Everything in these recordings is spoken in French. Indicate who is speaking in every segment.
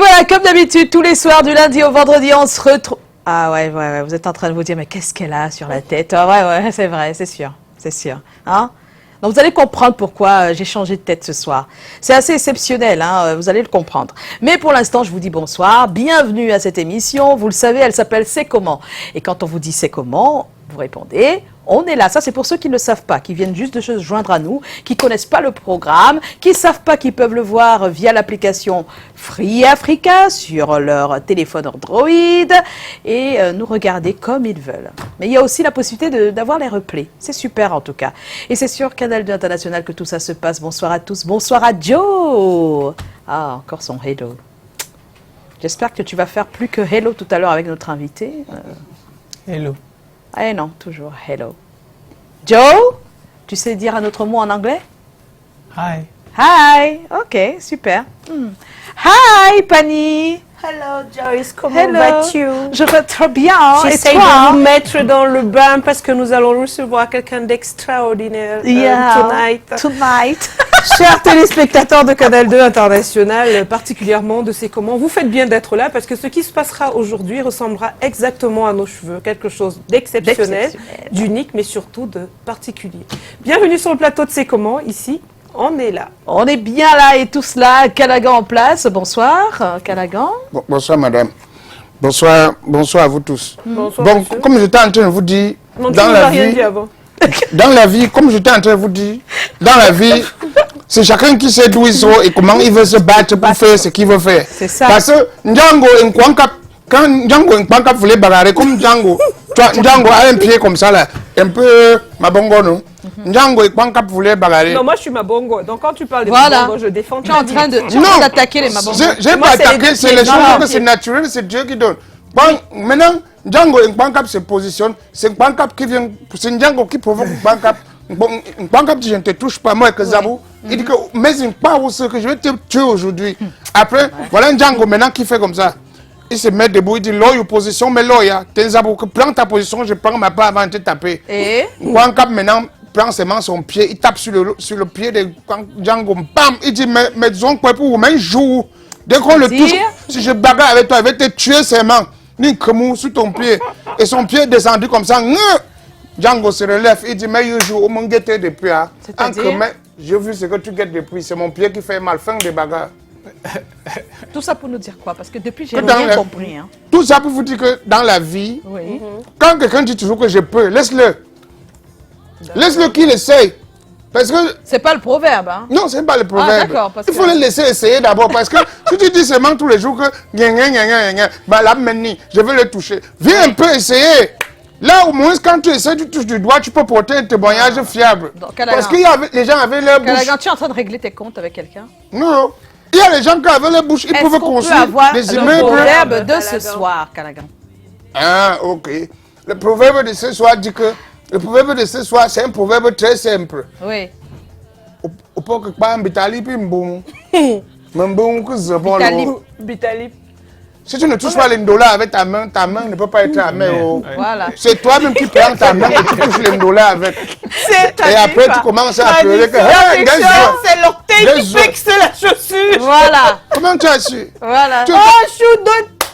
Speaker 1: voilà, comme d'habitude, tous les soirs, du lundi au vendredi, on se retrouve... Ah ouais, vous êtes en train de vous dire, mais qu'est-ce qu'elle a sur la tête? Ah ouais, c'est vrai, c'est sûr, hein? Donc vous allez comprendre pourquoi j'ai changé de tête ce soir. C'est assez exceptionnel, hein, vous allez le comprendre. Mais pour l'instant, je vous dis bonsoir, bienvenue à cette émission. Vous le savez, elle s'appelle C'est comment? Et quand on vous dit C'est comment, vous répondez... On est là, ça c'est pour ceux qui ne le savent pas, qui viennent juste de se joindre à nous, qui ne connaissent pas le programme, qui ne savent pas qu'ils peuvent le voir via l'application Free Africa sur leur téléphone Android et nous regarder comme ils veulent. Mais il y a aussi la possibilité d'avoir les replays, c'est super en tout cas. Et c'est sur Canal 2 International que tout ça se passe. Bonsoir à tous, bonsoir à Joe. Ah, encore son hello. J'espère que tu vas faire plus que hello tout à l'heure avec notre invité.
Speaker 2: Hello.
Speaker 1: Eh non, toujours hello. Joe, tu sais dire un autre mot en anglais?
Speaker 2: Hi.
Speaker 1: Hi, ok, super. Hi, Pani.
Speaker 3: Hello Joyce, comment
Speaker 1: Hello.
Speaker 3: vas-tu?
Speaker 1: Je vais très bien. Et
Speaker 3: J'essaye
Speaker 1: toi?
Speaker 3: de vous mettre dans le bain parce que nous allons recevoir quelqu'un d'extraordinaire
Speaker 1: Tonight.
Speaker 3: Chers téléspectateurs de Canal 2 International, particulièrement de C'est comment, vous faites bien d'être là parce que ce qui se passera aujourd'hui ressemblera exactement à nos cheveux. Quelque chose d'exceptionnel, d'unique, mais surtout de particulier. Bienvenue sur le plateau de C'est comment, ici. On est là.
Speaker 1: On est bien là et tous là. Callaghan en place. Bonsoir, Callaghan.
Speaker 4: Bonsoir, madame. Bonsoir à vous tous.
Speaker 3: Bonsoir,
Speaker 4: bon,
Speaker 3: monsieur.
Speaker 4: comme j'étais en train de vous dire,
Speaker 3: Non,
Speaker 4: dans la vie, comme j'étais en train de vous dire, dans la vie, c'est chacun qui sait d'où il sort et comment il veut se battre pour faire ce qu'il veut faire.
Speaker 1: C'est ça.
Speaker 4: Parce que Ndjango Nkwankap, quand Ndjango Nkwankap voulait bagarrer comme Ndjango, Ndjango a un pied comme ça là, un peu mabongo, non? Ndjango Nkwankap voulait bagarrer.
Speaker 3: Non, moi je suis Mabongo. Donc quand tu parles de
Speaker 1: Voilà.
Speaker 3: Mabongo, je défends.
Speaker 1: Tu es en train d'attaquer les Mabongo.
Speaker 4: J'ai
Speaker 3: Moi,
Speaker 4: pas
Speaker 3: c'est
Speaker 4: attaqué,
Speaker 3: les
Speaker 4: c'est les
Speaker 3: deux
Speaker 4: choses
Speaker 3: pieds.
Speaker 4: que c'est naturel, c'est Dieu qui donne. Bon, maintenant, Ndjango Nkwankap se positionne, c'est Nkwankap qui vient, c'est Ndjango qui provoque Nkwankap. Nkwankap dit je ne te touche pas, moi que Zabou. Il dit que, mais il pas ce que je vais te tuer aujourd'hui. Après, voilà Ndjango maintenant qui fait comme ça. Il se met debout, il dit loyal position, mais loyal, t'es Zabou, prends ta position, je prends ma part avant de te taper.
Speaker 1: Et
Speaker 4: Nkwankap maintenant prend seulement son pied, il tape sur le pied de Ndjango, bam, il dit mais disons quoi pour vous, mais un jour, dès qu'on le touche, si je bagarre avec toi, je vais te tuer seulement. Ni Kremou sur ton pied. Et son pied est descendu comme ça. Django se relève, il dit mais un jour, on m'a guetté depuis. J'ai vu ce que tu guettes depuis, c'est mon pied qui fait mal, fin de bagarre.
Speaker 1: tout ça pour nous dire quoi? Parce que depuis, j'ai rien compris. Hein.
Speaker 4: Tout ça pour vous dire que dans la vie,
Speaker 1: Oui.
Speaker 4: quand quelqu'un dit toujours que je peux, laisse-le. Laisse-le qu'il essaye. Parce que...
Speaker 1: C'est pas le proverbe, hein?
Speaker 4: Non, c'est pas le proverbe.
Speaker 1: d'accord, parce
Speaker 4: il faut
Speaker 1: que...
Speaker 4: le laisser essayer d'abord. Parce que si tu dis seulement tous les jours que... Bah là, maintenant, je vais le toucher. Viens un peu essayer. Là, au moins, quand tu essaies, tu touches du doigt, tu peux porter un témoignage fiable.
Speaker 1: Donc,
Speaker 4: parce que les gens avaient leur bouche...
Speaker 1: Callaghan, tu es en train de régler tes comptes avec quelqu'un?
Speaker 4: Non. Il y a les gens qui avaient leur bouche, ils pouvaient construire des immeubles.
Speaker 1: Le proverbe de ce soir, Callaghan.
Speaker 4: Ah, ok. Le proverbe de ce soir dit que... Le proverbe de ce soir, c'est un proverbe très simple.
Speaker 1: Oui.
Speaker 4: Au point que pas un bitali puis mbon. Mbon que c'est bon.
Speaker 3: Bitalip.
Speaker 4: Si tu ne touches pas les dollars avec ta main ne peut pas être amère.
Speaker 1: Voilà.
Speaker 4: C'est toi-même qui prends ta main et tu touches les dollars avec. Et après tu commences à pleurer que
Speaker 3: c'est l'orteil qui fixe la chaussure.
Speaker 1: Voilà.
Speaker 4: Comment tu as su?
Speaker 1: Voilà.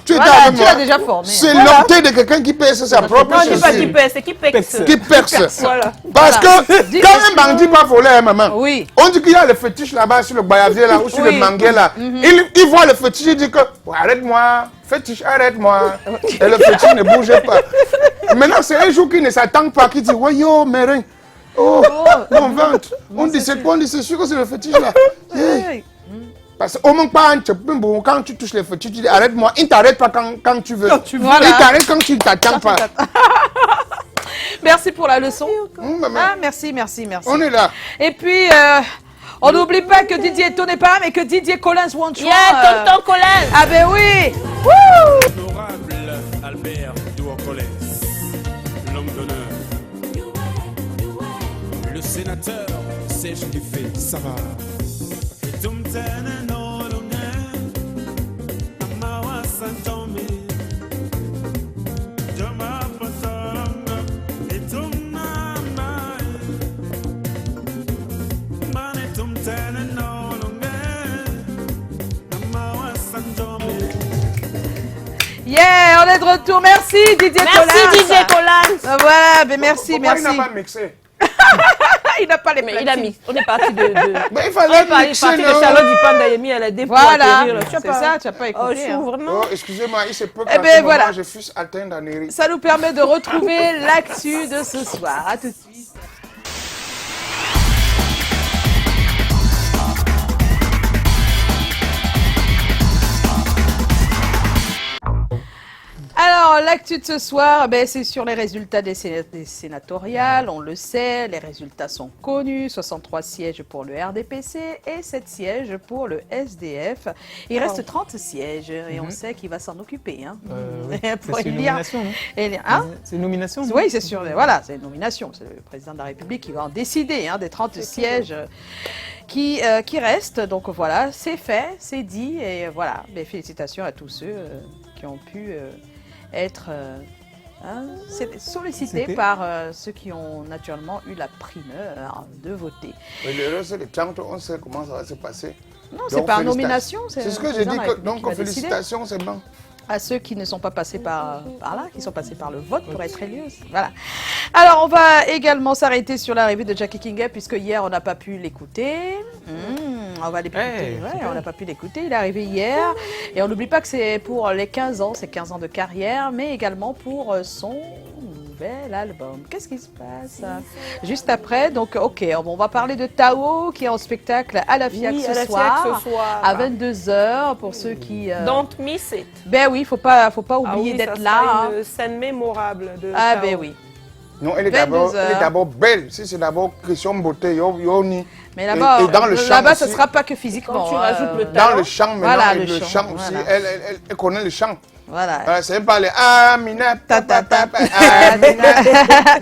Speaker 4: Tu
Speaker 1: l'as déjà formé.
Speaker 4: C'est l'orteil de quelqu'un qui perce sa propre
Speaker 3: Non,
Speaker 4: chaussure.
Speaker 3: dis pas qui perce, c'est qui perce.
Speaker 4: Qui perce.
Speaker 3: Voilà.
Speaker 4: Parce que quand un bandit va voler un maman,
Speaker 1: Oui.
Speaker 4: on dit qu'il y a le fétiche là-bas sur le bayavier là ou sur le manguet là. Il voit le fétiche, il dit que arrête-moi, fétiche, arrête-moi. Et le fétiche ne bouge pas. Maintenant, c'est un jour qu'il ne s'attend pas, qu'il dit ouais, yo, mérin. Oh, on vente. On dit c'est quoi? On dit c'est sûr que c'est le fétiche là. Yeah. Parce qu'au moins, quand tu touches les fétiches, tu dis arrête-moi. Il ne t'arrête pas quand tu veux.
Speaker 1: Voilà.
Speaker 4: Il t'arrête quand tu ne t'attends pas.
Speaker 1: Merci pour la leçon.
Speaker 4: Ah,
Speaker 1: merci.
Speaker 4: on est là.
Speaker 1: Et puis, on n'oublie pas que Didier Eto n'est pas là, mais que Didier Collins Wanchouan.
Speaker 3: Tonton Collins.
Speaker 1: Ah ben oui. Wouh.
Speaker 5: Honorable Albert Douan-Collins, l'homme d'honneur, le sénateur Serge Dufay, ça va.
Speaker 1: on est de retour. Merci Didier Colin.
Speaker 3: Merci Didier Colin.
Speaker 1: Voilà, ben merci,
Speaker 4: Pourquoi
Speaker 1: merci.
Speaker 4: il n'a pas mixé?
Speaker 1: Il n'a pas les
Speaker 3: Mais
Speaker 1: platines.
Speaker 3: il a mis. On est parti de.
Speaker 4: Mais il fallait mixer,
Speaker 3: de
Speaker 4: non?
Speaker 3: Charlotte Dupont-Dayemi, elle a des points
Speaker 1: Voilà,
Speaker 3: atterrir, là. Tu as
Speaker 1: c'est
Speaker 3: pas-
Speaker 1: ça, tu n'as pas
Speaker 3: Oh,
Speaker 1: écouté.
Speaker 3: je
Speaker 1: hein.
Speaker 3: s'ouvre, non?
Speaker 4: Oh, excusez-moi, il se peut
Speaker 1: Eh
Speaker 4: qu'à
Speaker 1: ben,
Speaker 4: ce moment,
Speaker 1: voilà.
Speaker 4: je fusse atteint d'anérie.
Speaker 1: Ça nous permet de retrouver l'actu de ce soir. À tout de suite. Alors, l'actu de ce soir, ben, c'est sur les résultats des sénatoriales. On le sait, les résultats sont connus. 63 sièges pour le RDPC et 7 sièges pour le SDF. Il reste 30 sièges et on sait qui va s'en occuper. Hein.
Speaker 2: Oui.
Speaker 1: Pour
Speaker 2: C'est une
Speaker 1: élire-
Speaker 2: nomination, non?
Speaker 1: Hein?
Speaker 2: C'est une nomination, non?
Speaker 1: Oui, c'est sûr. Voilà, c'est une nomination. C'est le président de la République qui va en décider des 30 sièges qui restent. Donc voilà, c'est fait, c'est dit. Et voilà, mais félicitations à tous ceux qui ont pu être sollicités
Speaker 2: C'était
Speaker 1: par ceux qui ont naturellement eu la primeur de voter.
Speaker 4: Mais le reste des 30, on sait comment ça va se passer.
Speaker 1: Non, c'est
Speaker 4: Donc,
Speaker 1: pas
Speaker 4: félicitations.
Speaker 1: nomination.
Speaker 4: C'est ce
Speaker 1: le
Speaker 4: que j'ai
Speaker 1: président
Speaker 4: dit.
Speaker 1: de la République
Speaker 4: Donc,
Speaker 1: qui va décider.
Speaker 4: félicitations, c'est bon.
Speaker 1: À ceux qui ne sont pas passés par là, qui sont passés par le vote pour être élus. Voilà. Alors, on va également s'arrêter sur l'arrivée de Jackie Kinga, puisque hier, on n'a pas pu l'écouter. On va l'écouter.
Speaker 2: Hey,
Speaker 1: Ouais,
Speaker 2: super.
Speaker 1: on n'a pas pu l'écouter. Il est arrivé hier. Et on n'oublie pas que c'est pour les 15 ans, c'est 15 ans de carrière, mais également pour son nouvel album. Qu'est-ce qui se passe juste après? Donc, ok, on va parler de Tao, qui est en spectacle à la FIAC
Speaker 3: Oui,
Speaker 1: ce
Speaker 3: à la
Speaker 1: soir.
Speaker 3: FIAC ce soir.
Speaker 1: À 22h, pour ceux qui...
Speaker 3: Don't miss it.
Speaker 1: Ben oui, faut pas
Speaker 3: Ah
Speaker 1: oublier
Speaker 3: oui,
Speaker 1: d'être
Speaker 3: ça
Speaker 1: là.
Speaker 3: sera
Speaker 1: hein.
Speaker 3: une scène mémorable de
Speaker 1: Ah
Speaker 3: Tao.
Speaker 1: ben oui.
Speaker 4: Non, elle est
Speaker 1: 22
Speaker 4: d'abord belle. Si c'est d'abord question de beauté, yoni.
Speaker 1: Mais là-bas,
Speaker 4: Et dans le chant
Speaker 1: là-bas, ça
Speaker 4: aussi.
Speaker 1: ne sera pas que physiquement.
Speaker 3: Quand tu rajoutes le
Speaker 4: Dans
Speaker 3: talent.
Speaker 4: le chant maintenant,
Speaker 1: Voilà,
Speaker 4: et
Speaker 1: le
Speaker 4: le
Speaker 1: chant,
Speaker 4: chant aussi,
Speaker 1: voilà.
Speaker 4: elle connaît le chant.
Speaker 1: Voilà.
Speaker 4: Voilà, c'est pas les Amina,
Speaker 1: Ta, ta, ta.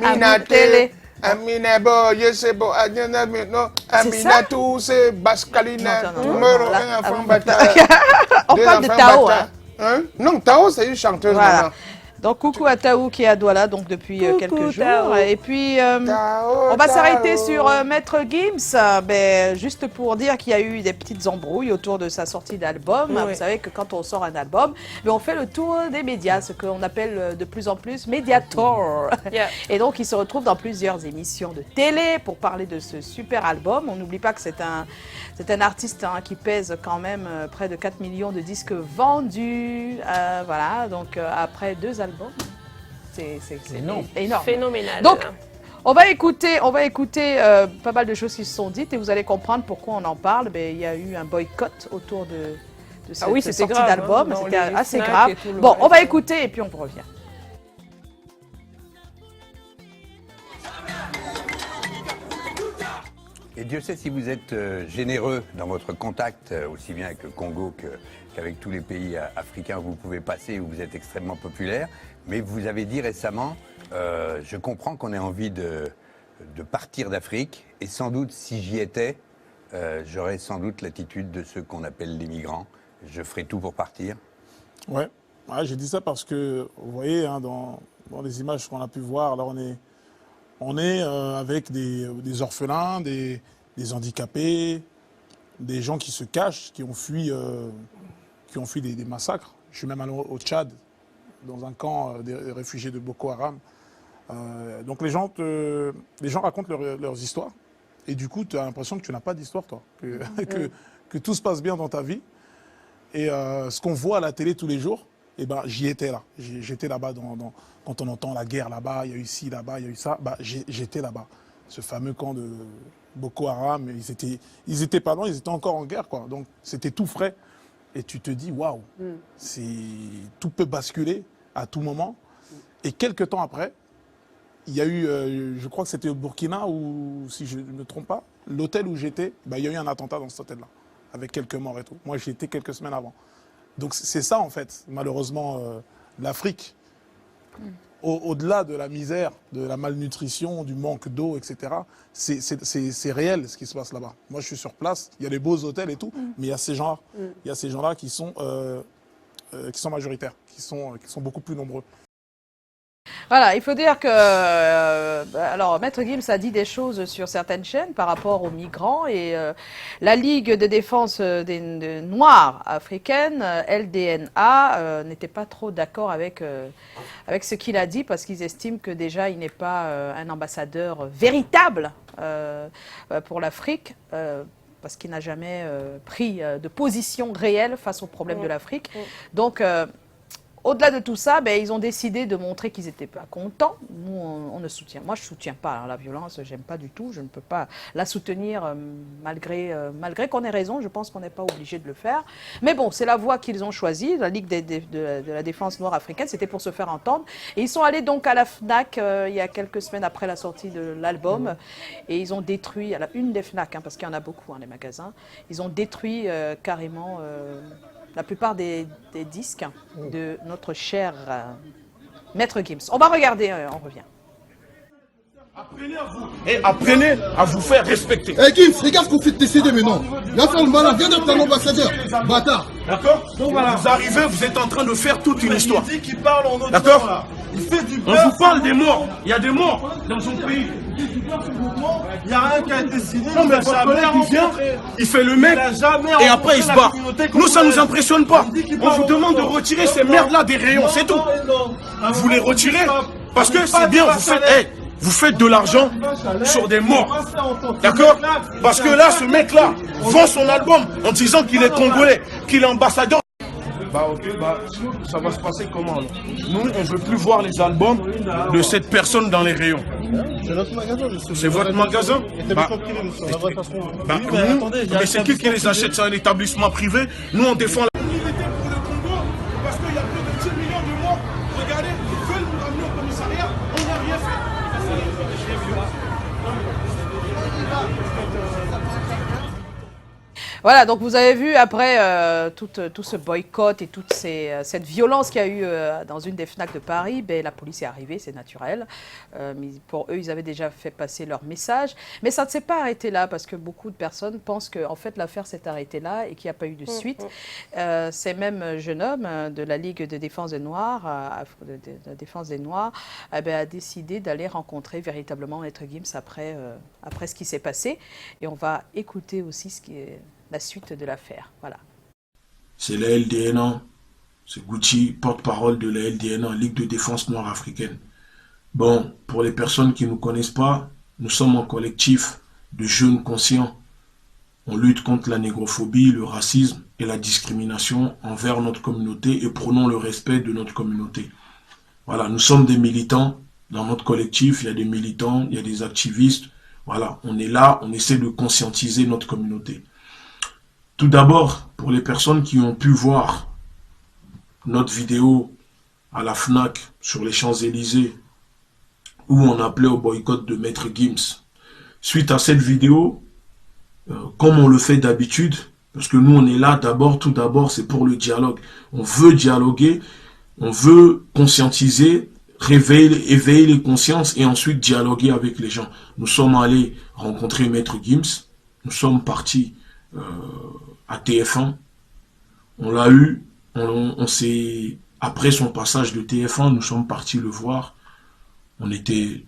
Speaker 4: Amina
Speaker 1: Télé.
Speaker 4: Amina bo, yes bo, Amina no, Amina
Speaker 1: ça
Speaker 4: tout c'est Bascalina,
Speaker 1: Non, non, non,
Speaker 4: numéro
Speaker 1: là,
Speaker 4: un enfant
Speaker 1: ah,
Speaker 4: bâtard.
Speaker 1: On
Speaker 4: Deux
Speaker 1: parle de
Speaker 4: enfants
Speaker 1: Tao.
Speaker 4: bâtards. Hein? Non, Tao c'est une chanteuse
Speaker 1: Voilà.
Speaker 4: maintenant.
Speaker 1: Donc, coucou à Tao qui est à Douala donc depuis
Speaker 3: Coucou,
Speaker 1: quelques jours.
Speaker 3: Tao.
Speaker 1: Et puis,
Speaker 4: Tao,
Speaker 1: on va
Speaker 4: Tao.
Speaker 1: s'arrêter sur Maître Gims, juste pour dire qu'il y a eu des petites embrouilles autour de sa sortie d'album.
Speaker 3: Oui.
Speaker 1: Vous savez que quand on sort un album, on fait le tour des médias, ce qu'on appelle de plus en plus Mediator.
Speaker 3: Yeah.
Speaker 1: Et donc, il se retrouve dans plusieurs émissions de télé pour parler de ce super album. On n'oublie pas que c'est un artiste qui pèse quand même près de 4 millions de disques vendus. Voilà, donc après 2 albums, c'est
Speaker 2: énorme.
Speaker 1: énorme.
Speaker 3: Phénoménal.
Speaker 1: Donc, on va écouter pas mal de choses qui se sont dites et vous allez comprendre pourquoi on en parle. Mais il y a eu un boycott autour de cette
Speaker 3: oui, c'était
Speaker 1: sortie
Speaker 3: grave,
Speaker 1: d'album.
Speaker 3: hein, dans
Speaker 1: C'était
Speaker 3: les
Speaker 1: assez
Speaker 3: Fnac
Speaker 1: grave.
Speaker 3: et tout le
Speaker 1: Bon,
Speaker 3: reste.
Speaker 1: on va écouter et puis on revient.
Speaker 6: Et Dieu sait si vous êtes généreux dans votre contact, aussi bien avec le Congo qu'avec tous les pays africains où vous pouvez passer, où vous êtes extrêmement populaire. Mais vous avez dit récemment, je comprends qu'on ait envie de partir d'Afrique, et sans doute, si j'y étais, j'aurais sans doute l'attitude de ceux qu'on appelle les migrants. Je ferai tout pour partir.
Speaker 7: Ouais, j'ai dit ça parce que, vous voyez, hein, dans les images qu'on a pu voir, là on est avec des orphelins, des handicapés, des gens qui se cachent, qui ont fui des massacres. Je suis même allé au Tchad, dans un camp des réfugiés de Boko Haram. Donc les gens racontent leurs histoires, et du coup tu as l'impression que tu n'as pas d'histoire, toi, que tout se passe bien dans ta vie. Et ce qu'on voit à la télé tous les jours, eh ben, j'y étais là. J'étais là-bas quand on entend la guerre là-bas, il y a eu ci, là-bas, il y a eu ça. Bah, j'étais là-bas. Ce fameux camp de Boko Haram, ils étaient pas loin, ils étaient encore en guerre, quoi. Donc c'était tout frais. Et tu te dis, waouh, tout peut basculer à tout moment. Et quelques temps après, il y a eu, je crois que c'était au Burkina, ou si je ne me trompe pas, l'hôtel où j'étais, bah, il y a eu un attentat dans cet hôtel-là, avec quelques morts et tout. Moi, j'y étais quelques semaines avant. Donc c'est ça, en fait, malheureusement, l'Afrique. Au-delà de la misère, de la malnutrition, du manque d'eau, etc., c'est réel ce qui se passe là-bas. Moi, je suis sur place, il y a les beaux hôtels et tout, mais il y a ces gens-là. Il y a ces gens-là qui sont majoritaires, qui sont beaucoup plus nombreux.
Speaker 1: Voilà, il faut dire que alors Maître Gims a dit des choses sur certaines chaînes par rapport aux migrants et la Ligue de défense des Noirs africaines, LDNA, n'était pas trop d'accord avec ce qu'il a dit parce qu'ils estiment que déjà il n'est pas un ambassadeur véritable pour l'Afrique. Parce qu'il n'a jamais pris de position réelle face aux problèmes de l'Afrique. Donc, au-delà de tout ça, ben, ils ont décidé de montrer qu'ils n'étaient pas contents. Nous, on ne soutient. Moi, je ne soutiens pas la violence. J'aime pas du tout. Je ne peux pas la soutenir malgré qu'on ait raison. Je pense qu'on n'est pas obligé de le faire. Mais bon, c'est la voie qu'ils ont choisie. La Ligue de la défense noire africaine, c'était pour se faire entendre. Et ils sont allés donc à la FNAC il y a quelques semaines après la sortie de l'album. Et ils ont détruit, une des FNAC, parce qu'il y en a beaucoup, les magasins, ils ont détruit carrément... la plupart des disques de notre cher Maître Gims. On va regarder, on revient.
Speaker 8: Apprenez à vous et apprenez à vous faire respecter.
Speaker 9: Eh Gims, regarde ce qu'on fait de décéder maintenant. Viens faire le malin, viens d'être un ambassadeur. Bâtard.
Speaker 8: D'accord? Donc voilà, vous arrivez, vous êtes en train de faire toute une histoire. D'accord? On vous parle des morts. Il y a des morts dans son pays.
Speaker 10: Il n'y a rien qui a été signé.
Speaker 8: Non, mais votre collègue, il vient, il fait le mec, et après il se barre. Nous, ça nous impressionne pas. On vous demande de retirer ces merdes-là des rayons, c'est tout. Vous les retirez parce que c'est bien, vous faites de l'argent sur des morts. D'accord? Parce que là, ce mec-là vend son album en disant qu'il est congolais, qu'il est ambassadeur. Bah ok, ça va se passer comment là? Nous, on ne veut plus voir les albums de cette personne dans les rayons.
Speaker 10: C'est notre magasin.
Speaker 8: C'est votre magasin? Mais c'est qui les achète? C'est un établissement privé. Nous, on défend la... Parce qu'il y a plus de 10 millions de morts. Regardez, ils veulent nous ramener au commissariat. On n'a rien fait.
Speaker 1: Voilà, donc vous avez vu après tout ce boycott et toute cette violence qu'il y a eu dans une des FNAC de Paris, ben, la police est arrivée, c'est naturel. Mais pour eux, ils avaient déjà fait passer leur message. Mais ça ne s'est pas arrêté là parce que beaucoup de personnes pensent que en fait, l'affaire s'est arrêtée là et qu'il n'y a pas eu de suite. Ces mêmes jeunes hommes de la Ligue de défense des Noirs, a décidé d'aller rencontrer véritablement Maître Gims après ce qui s'est passé. Et on va écouter aussi ce qui est la suite de l'affaire. Voilà.
Speaker 11: C'est la LDNA, c'est Gucci, porte-parole de la LDNA, Ligue de défense noire africaine. Bon, pour les personnes qui ne nous connaissent pas, nous sommes un collectif de jeunes conscients. On lutte contre la négrophobie, le racisme et la discrimination envers notre communauté et prônons le respect de notre communauté. Voilà, nous sommes des militants. Dans notre collectif, il y a des militants, il y a des activistes. Voilà, on est là, on essaie de conscientiser notre communauté. Tout d'abord, pour les personnes qui ont pu voir notre vidéo à la FNAC sur les Champs-Élysées où on appelait au boycott de Maître Gims. Suite à cette vidéo, comme on le fait d'habitude, parce que nous on est là tout d'abord c'est pour le dialogue. On veut dialoguer, on veut conscientiser, éveiller les consciences et ensuite dialoguer avec les gens. Nous sommes allés rencontrer Maître Gims, nous sommes partis à TF1, on l'a eu, on s'est, après son passage de TF1, nous sommes partis le voir, on était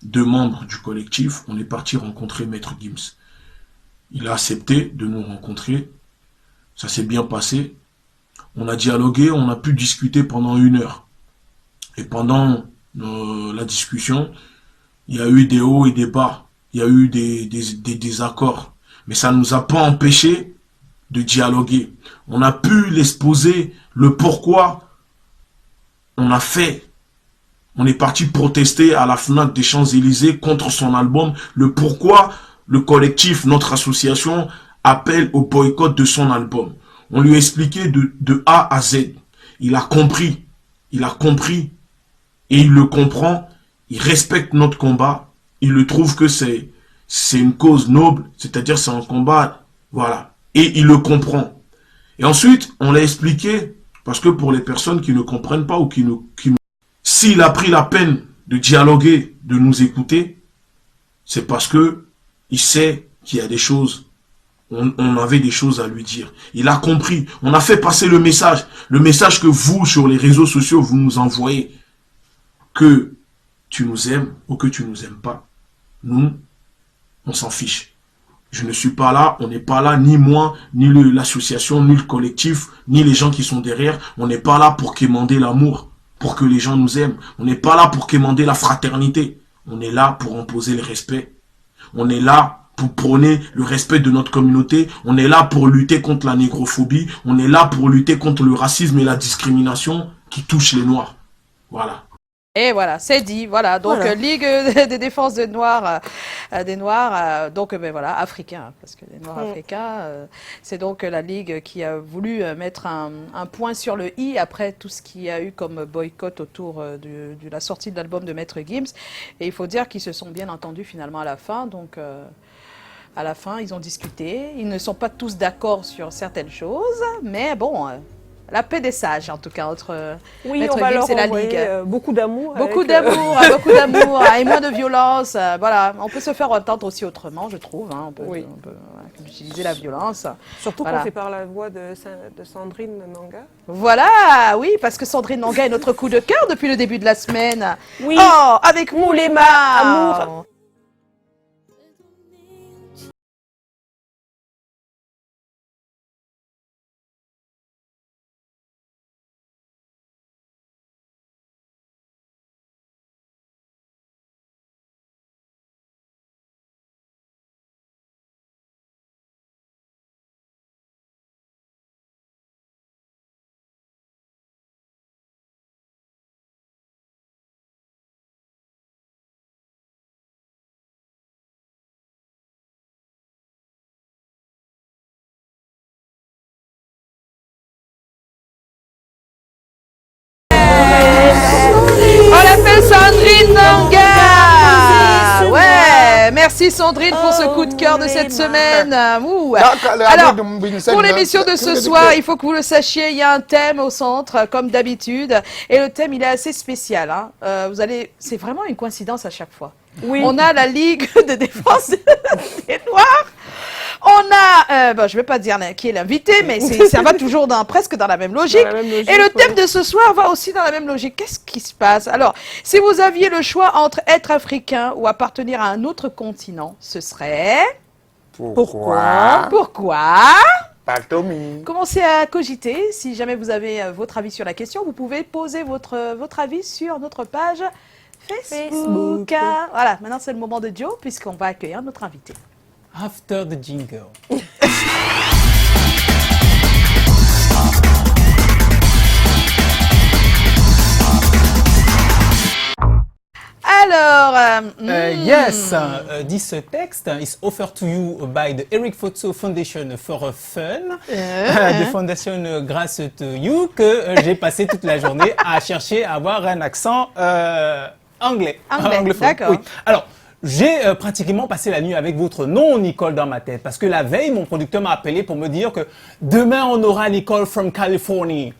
Speaker 11: deux membres du collectif, on est parti rencontrer Maître Gims. Il a accepté de nous rencontrer, ça s'est bien passé, on a dialogué, on a pu discuter pendant 1 heure. Et pendant la discussion, il y a eu des hauts et des bas, il y a eu des désaccords. Mais ça ne nous a pas empêché de dialoguer. On a pu l'exposer le pourquoi on a fait. On est parti protester à la FNAC des Champs-Élysées contre son album. Le pourquoi le collectif, notre association, appelle au boycott de son album. On lui a expliqué de A à Z. Il a compris. Il a compris. Et il le comprend. Il respecte notre combat. Il le trouve que c'est une cause noble, c'est-à-dire c'est un combat, voilà. Et il le comprend. Et ensuite, on l'a expliqué, parce que pour les personnes qui ne comprennent pas ou s'il a pris la peine de dialoguer, de nous écouter, c'est parce que il sait qu'il y a des choses, on avait des choses à lui dire. Il a compris. On a fait passer le message que vous, sur les réseaux sociaux, vous nous envoyez. que tu nous aimes ou que tu nous aimes pas, nous, on s'en fiche. Je ne suis pas là, on n'est pas là, ni moi, ni l'association, ni le collectif, ni les gens qui sont derrière. On n'est pas là pour quémander l'amour, pour que les gens nous aiment. On n'est pas là pour quémander la fraternité. On est là pour imposer le respect. On est là pour prôner le respect de notre communauté. On est là pour lutter contre la négrophobie. On est là pour lutter contre le racisme et la discrimination qui touchent les Noirs. Voilà.
Speaker 1: Et voilà, c'est dit. Voilà, donc
Speaker 3: Voilà.
Speaker 1: Ligue de défense des Noirs, donc ben voilà, africains, parce que les Noirs africains, c'est donc la Ligue qui a voulu mettre un point sur le i après tout ce qu'il y a eu comme boycott autour de la sortie de l'album de Maître Gims. Et il faut dire qu'ils se sont bien entendus finalement à la fin. Donc à la fin, ils ont discuté. Ils ne sont pas tous d'accord sur certaines choses, mais bon. La paix des sages, en tout cas, entre Maître Gims et la Ligue.
Speaker 3: Beaucoup d'amour.
Speaker 1: Beaucoup d'amour, beaucoup d'amour, et moins de violence. Voilà, on peut se faire entendre aussi autrement, je trouve. Hein. On peut utiliser la violence.
Speaker 3: Surtout quand c'est par la voix de Sandrine Nanga.
Speaker 1: Voilà, oui, parce que Sandrine Nanga est notre coup de cœur depuis le début de la semaine.
Speaker 3: Oui.
Speaker 1: Oh, avec Moulema.
Speaker 3: Amour.
Speaker 1: On l'appelle Sandrine Nanga. Ouais, merci Sandrine pour ce coup de cœur de cette semaine. Ouh. Alors, pour l'émission de ce soir, il faut que vous le sachiez, il y a un thème au centre, comme d'habitude. Et le thème, il est assez spécial. Hein. C'est vraiment une coïncidence à chaque fois.
Speaker 3: Oui.
Speaker 1: On a la Ligue de défense des Noirs. On a, je ne vais pas dire qui est l'invité, mais ça va toujours presque dans la même logique. Et le thème de ce soir va aussi dans la même logique. Qu'est-ce qui se passe? Alors, si vous aviez le choix entre être africain ou appartenir à un autre continent, ce serait...
Speaker 4: Pourquoi? Patomi.
Speaker 1: Commencez à cogiter. Si jamais vous avez votre avis sur la question, vous pouvez poser votre avis sur notre page Facebook. Voilà, maintenant c'est le moment de Joe, puisqu'on va accueillir notre invité.
Speaker 2: After the jingle.
Speaker 1: Alors,
Speaker 2: Yes, this text is offered to you by the Eric Foto Foundation for Fun. The foundation grâce to you que j'ai passé toute la journée à chercher à avoir un accent anglais. Anglophone.
Speaker 1: D'accord.
Speaker 2: Oui. Alors, j'ai pratiquement passé la nuit avec votre nom, Nicole, dans ma tête. Parce que la veille, mon producteur m'a appelé pour me dire que demain, on aura Nicole from California.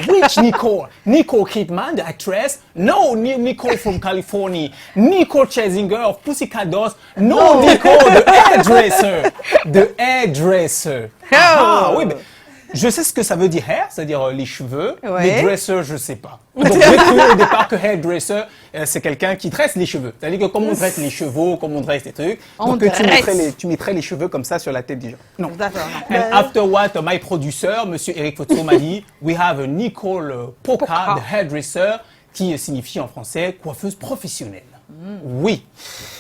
Speaker 2: Which Nicole? Nicole Kidman, the actress? No, Nicole from California. Nicole Scherzinger of Pussycat Dolls? No, Nicole, the hairdresser. The hairdresser. Ah, oui, mais je sais ce que ça veut dire hair, c'est-à-dire les cheveux.
Speaker 1: Ouais.
Speaker 2: Les dressers, je sais pas. Donc, j'ai cru au départ que hairdresser, c'est quelqu'un qui dresse les cheveux. C'est-à-dire que comme on dresse les chevaux, comme on dresse des trucs, donc tu mettrais les cheveux comme ça sur la tête des gens. Non.
Speaker 1: D'accord.
Speaker 2: And after what my producer, Monsieur Eric Foto, m'a dit, we have a Nicole Poca, the hairdresser, qui signifie en français coiffeuse professionnelle. Oui.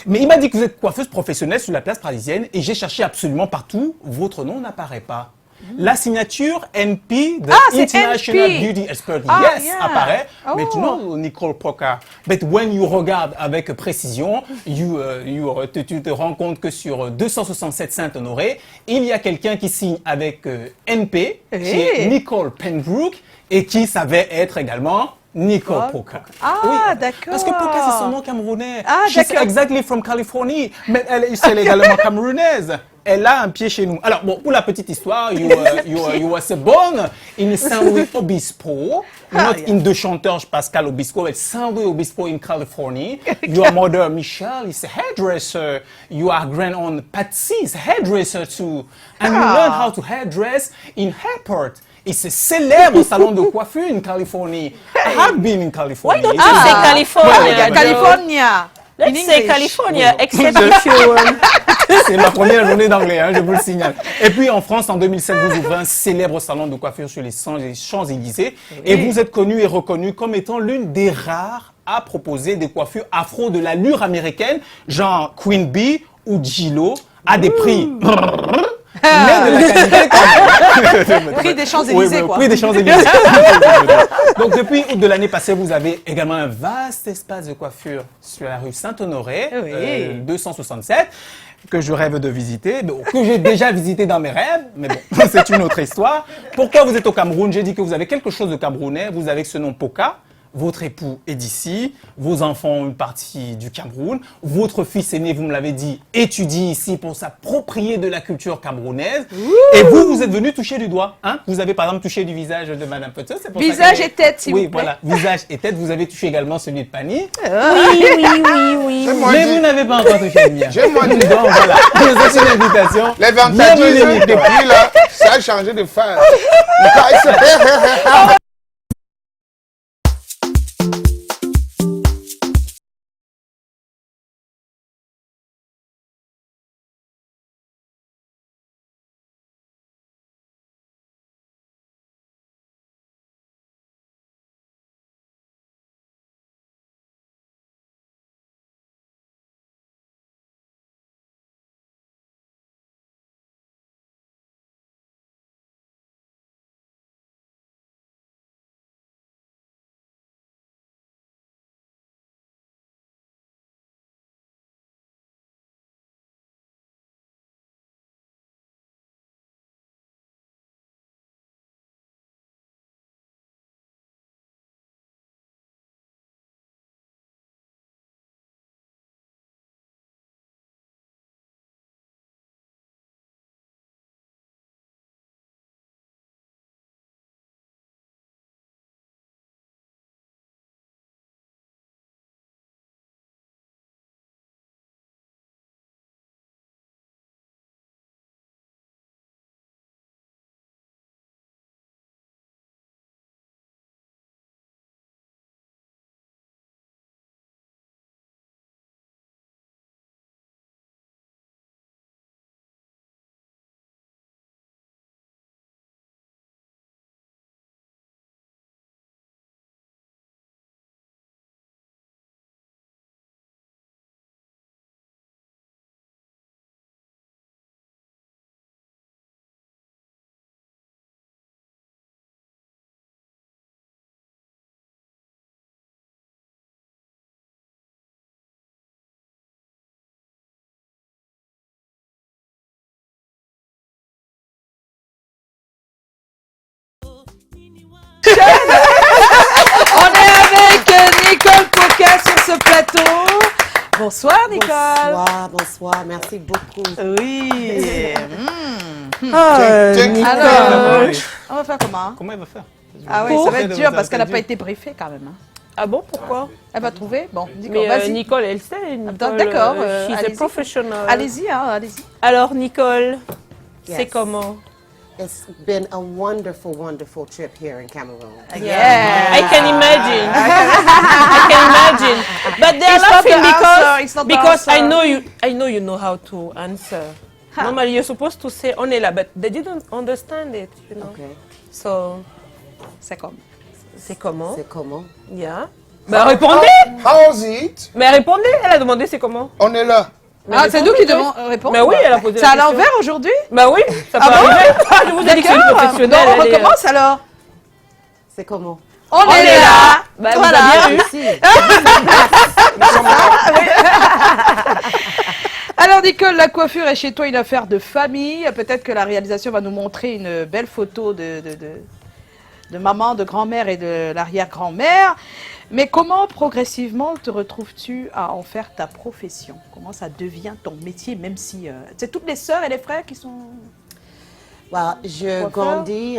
Speaker 2: Mais il m'a dit que vous êtes coiffeuse professionnelle sur la place parisienne et j'ai cherché absolument partout. Votre nom n'apparaît pas. La signature NP, the International
Speaker 1: NP.
Speaker 2: Beauty Expert,
Speaker 1: Yeah.
Speaker 2: apparaît.
Speaker 1: Oh.
Speaker 2: Mais tu know, Nicole Poca. But when you regardes avec précision, tu te rends compte que sur 267 Saint-Honoré, il y a quelqu'un qui signe avec NP, qui est Nicole Penbrook, et qui savait être également Nicole Poca.
Speaker 1: Ah,
Speaker 2: oui,
Speaker 1: d'accord.
Speaker 2: Parce que Poca, c'est son nom camerounais.
Speaker 1: Ah,
Speaker 2: She's
Speaker 1: d'accord.
Speaker 2: exactly from California. Mais elle est également camerounaise. Elle a un pied chez nous. Alors, bon, pour la petite histoire, you were born in San Luis Obispo, not in the chanteur Pascal Obispo, but San Luis Obispo in California. Your mother, Michelle, is a hairdresser. Your grand-aunt, Patsy, is a hairdresser too. And you learn how to hairdress in Hairport, et ce célèbre salon de coiffure in California. I have been in California.
Speaker 3: Why don't you say California?
Speaker 1: California.
Speaker 3: Let's say California, except if you...
Speaker 2: C'est ma première journée d'anglais, hein, je vous le signale. Et puis en France, en 2007, vous ouvrez un célèbre salon de coiffure sur les Champs-Élysées. Et vous êtes connu et reconnu comme étant l'une des rares à proposer des coiffures afro de l'allure américaine, genre Queen Bee ou J-Lo, à des prix. Mais de la qualité quand même.
Speaker 1: Prix des Champs-Élysées,
Speaker 2: oui,
Speaker 1: quoi.
Speaker 2: Prix des Champs-Élysées. Donc, depuis août de l'année passée, vous avez également un vaste espace de coiffure sur la rue Saint-Honoré, 267, que je rêve de visiter, que j'ai déjà visité dans mes rêves, mais bon, c'est une autre histoire. Pourquoi vous êtes au Cameroun? J'ai dit que vous avez quelque chose de camerounais, vous avez ce nom Poka. Votre époux est d'ici, vos enfants ont une partie du Cameroun, votre fils aîné, vous me l'avez dit, étudie ici pour s'approprier de la culture camerounaise. Et vous, vous êtes venu toucher du doigt. Hein? Vous avez par exemple touché du visage de Madame Petit.
Speaker 1: Visage et tête, s'il vous plaît.
Speaker 2: Oui, voilà, visage et tête. Vous avez touché également celui de Pani.
Speaker 3: Oui.
Speaker 2: Mais vous n'avez pas encore touché le mien.
Speaker 4: J'ai moi dit.
Speaker 2: Donc voilà, c'est une invitation.
Speaker 4: Les vantages depuis là, ça a changé de phase.
Speaker 1: On est avec Nicole Poka sur ce plateau. Bonsoir Nicole.
Speaker 12: Bonsoir, merci beaucoup.
Speaker 1: Oui.
Speaker 3: Nicole.
Speaker 1: Alors, on va faire comment?
Speaker 2: Comment elle va faire?
Speaker 1: Ah ouais, ça va être dur parce qu'elle n'a pas été briefée quand même.
Speaker 3: Ah bon, pourquoi?
Speaker 1: Elle va trouver. Bon,
Speaker 3: Mais
Speaker 1: vas-y.
Speaker 3: Nicole, elle sait.
Speaker 1: D'accord.
Speaker 3: She's a
Speaker 1: Allez-y.
Speaker 3: professional.
Speaker 1: Allez-y, allez-y.
Speaker 3: Alors, Nicole,
Speaker 12: Yes.
Speaker 3: c'est comment?
Speaker 12: It's been a wonderful, wonderful trip here in Cameroon.
Speaker 1: Yeah.
Speaker 3: I can imagine. I can imagine. But they're
Speaker 1: It's not the
Speaker 3: laughing
Speaker 1: answer, it's not the
Speaker 3: because I
Speaker 1: answer.
Speaker 3: know you know how to answer. Normally, you're supposed to say on est là, but they didn't understand it, you know.
Speaker 12: Okay.
Speaker 3: So,
Speaker 1: C'est comme.
Speaker 3: c'est comment?
Speaker 12: C'est comment?
Speaker 3: Yeah. Bah répondez.
Speaker 4: How's it?
Speaker 3: Mais répondez. Elle a demandé c'est comment.
Speaker 4: On est là.
Speaker 1: Ah, c'est nous qui devons répondre.
Speaker 3: Mais oui, elle a posé
Speaker 1: C'est
Speaker 3: la
Speaker 1: à
Speaker 3: question.
Speaker 1: l'envers aujourd'hui?
Speaker 3: Bah oui, ça peut
Speaker 1: Ah bon?
Speaker 3: arriver. Je vous ai dit que c'est une
Speaker 1: D'accord.
Speaker 3: professionnelle.
Speaker 1: Donc, on
Speaker 3: elle est,
Speaker 1: recommence alors.
Speaker 12: C'est comment?
Speaker 1: On est là.
Speaker 3: Bah,
Speaker 1: Voilà.
Speaker 3: vous avez bien vu.
Speaker 12: Merci.
Speaker 1: Alors Nicole, la coiffure est chez toi une affaire de famille. Peut-être que la réalisation va nous montrer une belle photo de maman, de grand-mère et de l'arrière-grand-mère. Mais comment progressivement te retrouves-tu à en faire ta profession? Comment ça devient ton métier, même si c'est toutes les sœurs et les frères qui sont...
Speaker 12: Well, je
Speaker 1: Coiffeur?
Speaker 12: grandis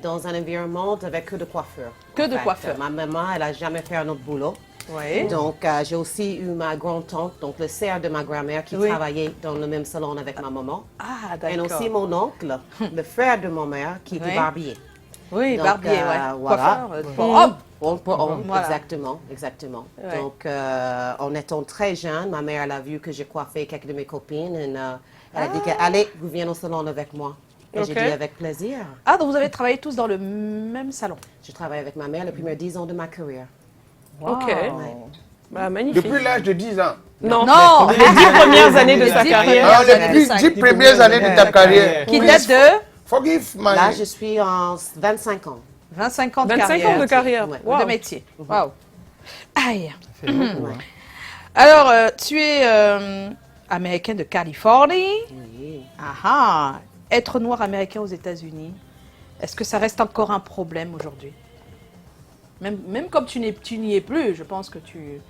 Speaker 12: dans un environnement avec que de coiffeurs.
Speaker 1: Que
Speaker 12: En
Speaker 1: de
Speaker 12: fait,
Speaker 1: coiffeurs.
Speaker 12: Ma maman, elle n'a jamais fait un autre boulot.
Speaker 1: Oui.
Speaker 12: Donc, j'ai aussi eu ma grand-tante, donc le cerf de ma grand-mère, qui
Speaker 1: Oui.
Speaker 12: travaillait dans le même salon avec ma maman.
Speaker 1: Ah,
Speaker 12: Et
Speaker 1: d'accord.
Speaker 12: aussi mon oncle, le frère de ma mère, qui était
Speaker 1: Oui.
Speaker 12: barbier.
Speaker 1: Oui,
Speaker 12: Donc,
Speaker 1: barbier, ouais.
Speaker 12: Voilà.
Speaker 1: Coiffeur, pour homme.
Speaker 12: Pour homme,
Speaker 1: Voilà.
Speaker 12: exactement, exactement.
Speaker 1: Ouais.
Speaker 12: Donc, en étant très jeune, ma mère, elle a vu que j'ai coiffé quelques de mes copines et elle a dit allez, vous venez au salon avec moi. Et j'ai
Speaker 3: Ok.
Speaker 12: dit avec plaisir.
Speaker 1: Ah, donc vous avez travaillé tous dans le même salon.
Speaker 12: Je travaille avec ma mère les premiers 10 ans de ma carrière.
Speaker 3: Ok.
Speaker 12: Ouais.
Speaker 3: Bah, magnifique.
Speaker 4: Depuis l'âge de 10 ans.
Speaker 3: Non,
Speaker 1: Non.
Speaker 3: les 10 premières années de sa
Speaker 1: Les 10
Speaker 3: carrière.
Speaker 4: Ah,
Speaker 1: premières
Speaker 4: les 10 premières années de ta carrière.
Speaker 1: Qui
Speaker 4: Please
Speaker 1: date de
Speaker 4: Forgive my...
Speaker 12: Là, je suis en 25 ans.
Speaker 1: 25 ans de
Speaker 3: 25
Speaker 1: carrière.
Speaker 3: ans de carrière.
Speaker 12: Ouais.
Speaker 3: Wow.
Speaker 1: De métier. Waouh. Aïe.
Speaker 12: Ouais.
Speaker 1: Alors, tu es américain de Californie.
Speaker 12: Oui.
Speaker 1: Ah ah. Être noir américain aux États-Unis, est-ce que ça reste encore un problème aujourd'hui? Même comme tu n'y es plus, je pense que tu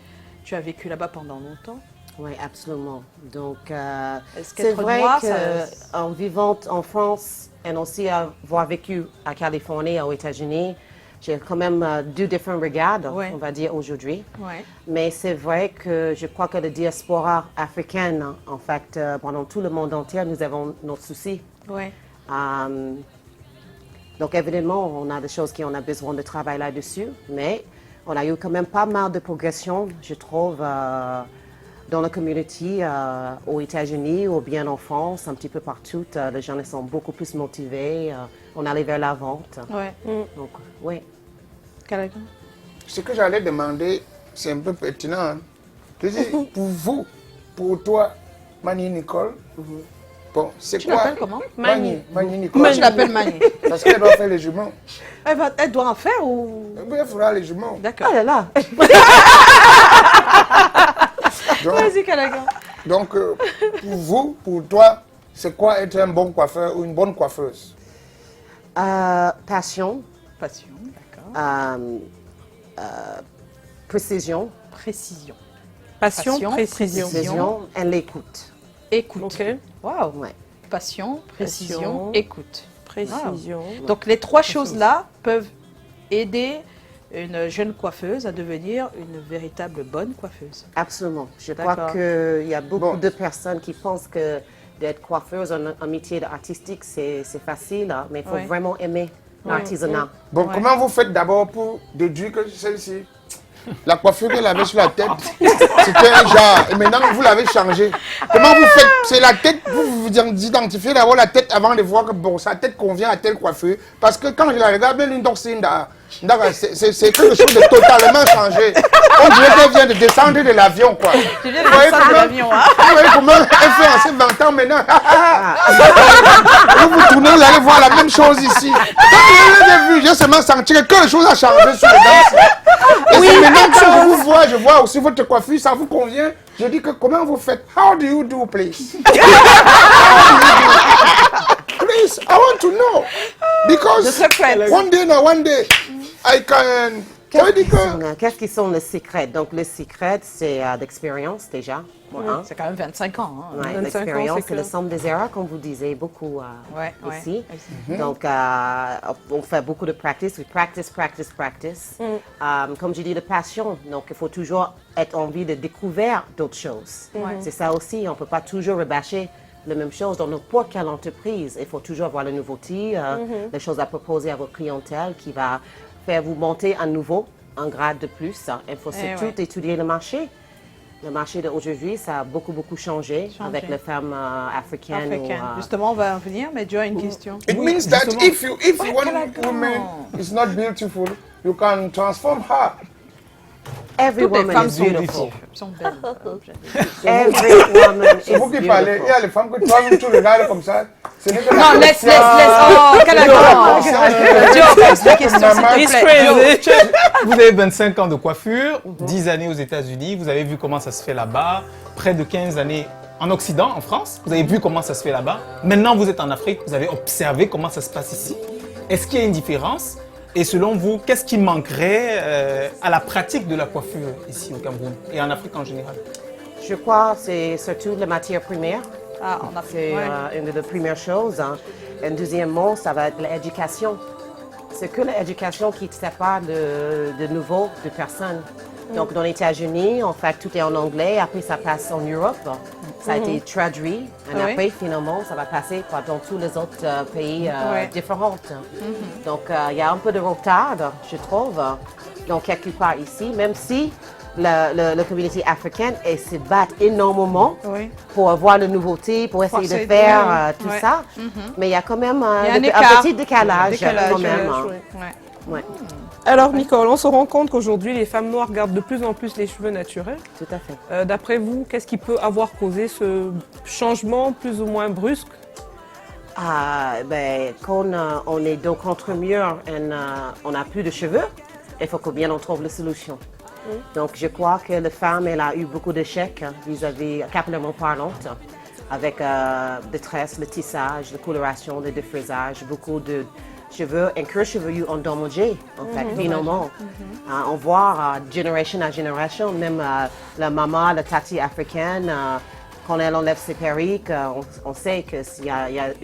Speaker 1: as vécu là-bas pendant longtemps.
Speaker 12: Oui, absolument. Donc,
Speaker 1: Est-ce
Speaker 12: c'est
Speaker 1: qu'être
Speaker 12: vrai
Speaker 1: noir,
Speaker 12: qu'en vivant en France et aussi avoir vécu à Californie, aux États-Unis, j'ai quand même deux différents regards,
Speaker 1: Ouais.
Speaker 12: on va dire, aujourd'hui.
Speaker 1: Ouais.
Speaker 12: Mais c'est vrai que je crois que la diaspora africaine, en fait, pendant tout le monde entier, nous avons nos soucis.
Speaker 1: Ouais.
Speaker 12: Donc, évidemment, on a des choses qu'on a besoin de travailler là-dessus, mais on a eu quand même pas mal de progression, je trouve, dans la communauté aux États-Unis ou bien en France, un petit peu partout. Les gens sont beaucoup plus motivés, on allait vers la vente.
Speaker 1: Ouais.
Speaker 12: Donc, oui.
Speaker 1: Callaghan?
Speaker 4: Ce que j'allais demander, c'est un peu pertinent. Hein. Je dis, pour vous, pour toi, Mani Nicole, bon, c'est
Speaker 1: Tu
Speaker 4: quoi
Speaker 1: l'appelles comment?
Speaker 4: Mani Nicole.
Speaker 1: Moi, je l'appelle Mani.
Speaker 4: Parce qu'elle doit faire les jumeaux.
Speaker 1: Elle doit en faire ou...
Speaker 4: Elle fera les jumeaux.
Speaker 1: D'accord.
Speaker 12: Oh là là!
Speaker 1: Vas-y, Callaghan.
Speaker 4: Donc, pour vous, pour toi, c'est quoi être un bon coiffeur ou une bonne coiffeuse?
Speaker 12: Passion,
Speaker 1: Passion, d'accord.
Speaker 12: précision,
Speaker 1: Précision.
Speaker 3: Passion,
Speaker 1: Passion,
Speaker 3: précision.
Speaker 12: précision et l'écoute.
Speaker 1: Écoute.
Speaker 3: Ok.
Speaker 1: Waouh.
Speaker 12: Ouais.
Speaker 1: Passion, précision,
Speaker 3: Passion.
Speaker 1: écoute.
Speaker 3: Précision.
Speaker 1: Donc les trois choses-là peuvent aider une jeune coiffeuse à devenir une véritable bonne coiffeuse.
Speaker 12: Absolument. Je crois
Speaker 1: D'accord.
Speaker 12: qu'il y a beaucoup
Speaker 4: Bon.
Speaker 12: de personnes qui pensent que d'être coiffeuse, un métier artistique, c'est facile, hein, mais il faut
Speaker 1: Ouais.
Speaker 12: vraiment aimer l'artisanat.
Speaker 4: Bon,
Speaker 1: Ouais.
Speaker 4: comment vous faites d'abord pour déduire que celle-ci, la coiffure qu'elle avait sur la tête, c'était un genre, et maintenant vous l'avez changé. Comment vous faites? C'est la tête, vous identifiez d'abord la tête avant de voir que bon, sa tête convient à telle coiffure. Parce que quand je la regarde, c'est quelque chose de totalement changé. On dirait qu'elle vient de descendre de l'avion, quoi.
Speaker 1: Tu viens de descendre de l'avion, hein?
Speaker 4: Vous voyez comment elle fait en ces 20 ans maintenant? Vous vous tournez, vous allez voir la même chose ici. Quand j'ai vu, j'ai seulement senti que quelque chose a changé sur les dents. Et c'est maintenant que je vous vois, je vois aussi votre coiffure, ça vous convient. Je dis que comment vous faites? How do you do, please? Please, I want to know. Because one day, I can... Ça veut dire que...
Speaker 12: Qu'est-ce qui sont les secrets? Donc, le secret, c'est l'expérience déjà.
Speaker 1: C'est quand même 25 ans. Hein.
Speaker 12: Ouais,
Speaker 3: 25 ans,
Speaker 12: l'expérience,
Speaker 3: c'est
Speaker 12: c'est la
Speaker 3: clair.
Speaker 12: somme des erreurs, comme vous disiez beaucoup
Speaker 1: Ouais,
Speaker 12: ici.
Speaker 1: ouais.
Speaker 12: Donc, on fait beaucoup de practice. We practice, practice, practice. Comme je dis, de passion. Donc, il faut toujours être envie de découvrir d'autres choses. C'est ça aussi. On ne peut pas toujours rebâcher la même chose dans n'importe quelle entreprise. Il faut toujours avoir la nouveauté, les choses à proposer à votre clientèle qui va faire vous monter à nouveau un grade de plus. Il faut surtout étudier le marché. Le marché d'aujourd'hui, ça a beaucoup changé avec les femmes africaines.
Speaker 1: Justement, on va en venir, mais tu as une question.
Speaker 4: It means that if one woman is not beautiful, you can transform her.
Speaker 12: Every
Speaker 1: Toutes les
Speaker 12: woman
Speaker 1: femmes
Speaker 12: is
Speaker 1: sont
Speaker 12: beautiful.
Speaker 1: sont belles.
Speaker 12: Every woman is
Speaker 4: C'est vous qui parlez. Il y a les femmes que toi-même tu regardes comme ça. Ce n'est que
Speaker 1: Non, laisse. Oh, Callaghan. Joe, pose la question, s'il te plaît. Joe.
Speaker 2: Vous avez 25 ans de coiffure, 10 années aux États-Unis, vous avez vu comment ça se fait là-bas, près de 15 années en Occident, en France, vous avez vu comment ça se fait là-bas. Maintenant, vous êtes en Afrique, vous avez observé comment ça se passe ici. Est-ce qu'il y a une différence? Et selon vous, qu'est-ce qui manquerait à la pratique de la coiffure ici au Cameroun et en Afrique en général?
Speaker 12: Je crois que c'est surtout la matière première.
Speaker 1: Ah, on a
Speaker 12: C'est
Speaker 1: fait.
Speaker 12: une des premières choses. Et deuxièmement, ça va être l'éducation. c'est que l'éducation qui te sépare de nouveau de personnes. Donc, dans les États-Unis, en fait, tout est en anglais. Après, ça passe en Europe. Ça a été traduit. Et après, finalement, ça va passer dans tous les autres pays différents. Donc, il y a un peu de retard, je trouve, donc quelque part ici, même si la communauté africaine se bat énormément pour avoir la nouveauté, pour essayer de faire tout ça. Mais il y a quand même un petit décalage quand même.
Speaker 3: Alors, Nicole, on se rend compte qu'aujourd'hui, les femmes noires gardent de plus en plus les cheveux naturels.
Speaker 12: Tout à fait.
Speaker 3: D'après vous, qu'est-ce qui peut avoir causé ce changement plus ou moins brusque?
Speaker 12: Quand on est donc contre-mur et on n'a plus de cheveux, il faut que bien on trouve la solution. Donc, je crois que la femme, elle a eu beaucoup d'échecs vis-à-vis, capillairement parlant, avec des tresses, le tissage, la coloration, le défrisage, beaucoup de cheveux, un cuir chevelu endommagé, en fait, finalement. On voit génération à génération, même la maman, la tati africaine, quand elle enlève ses perruques, on sait qu'il y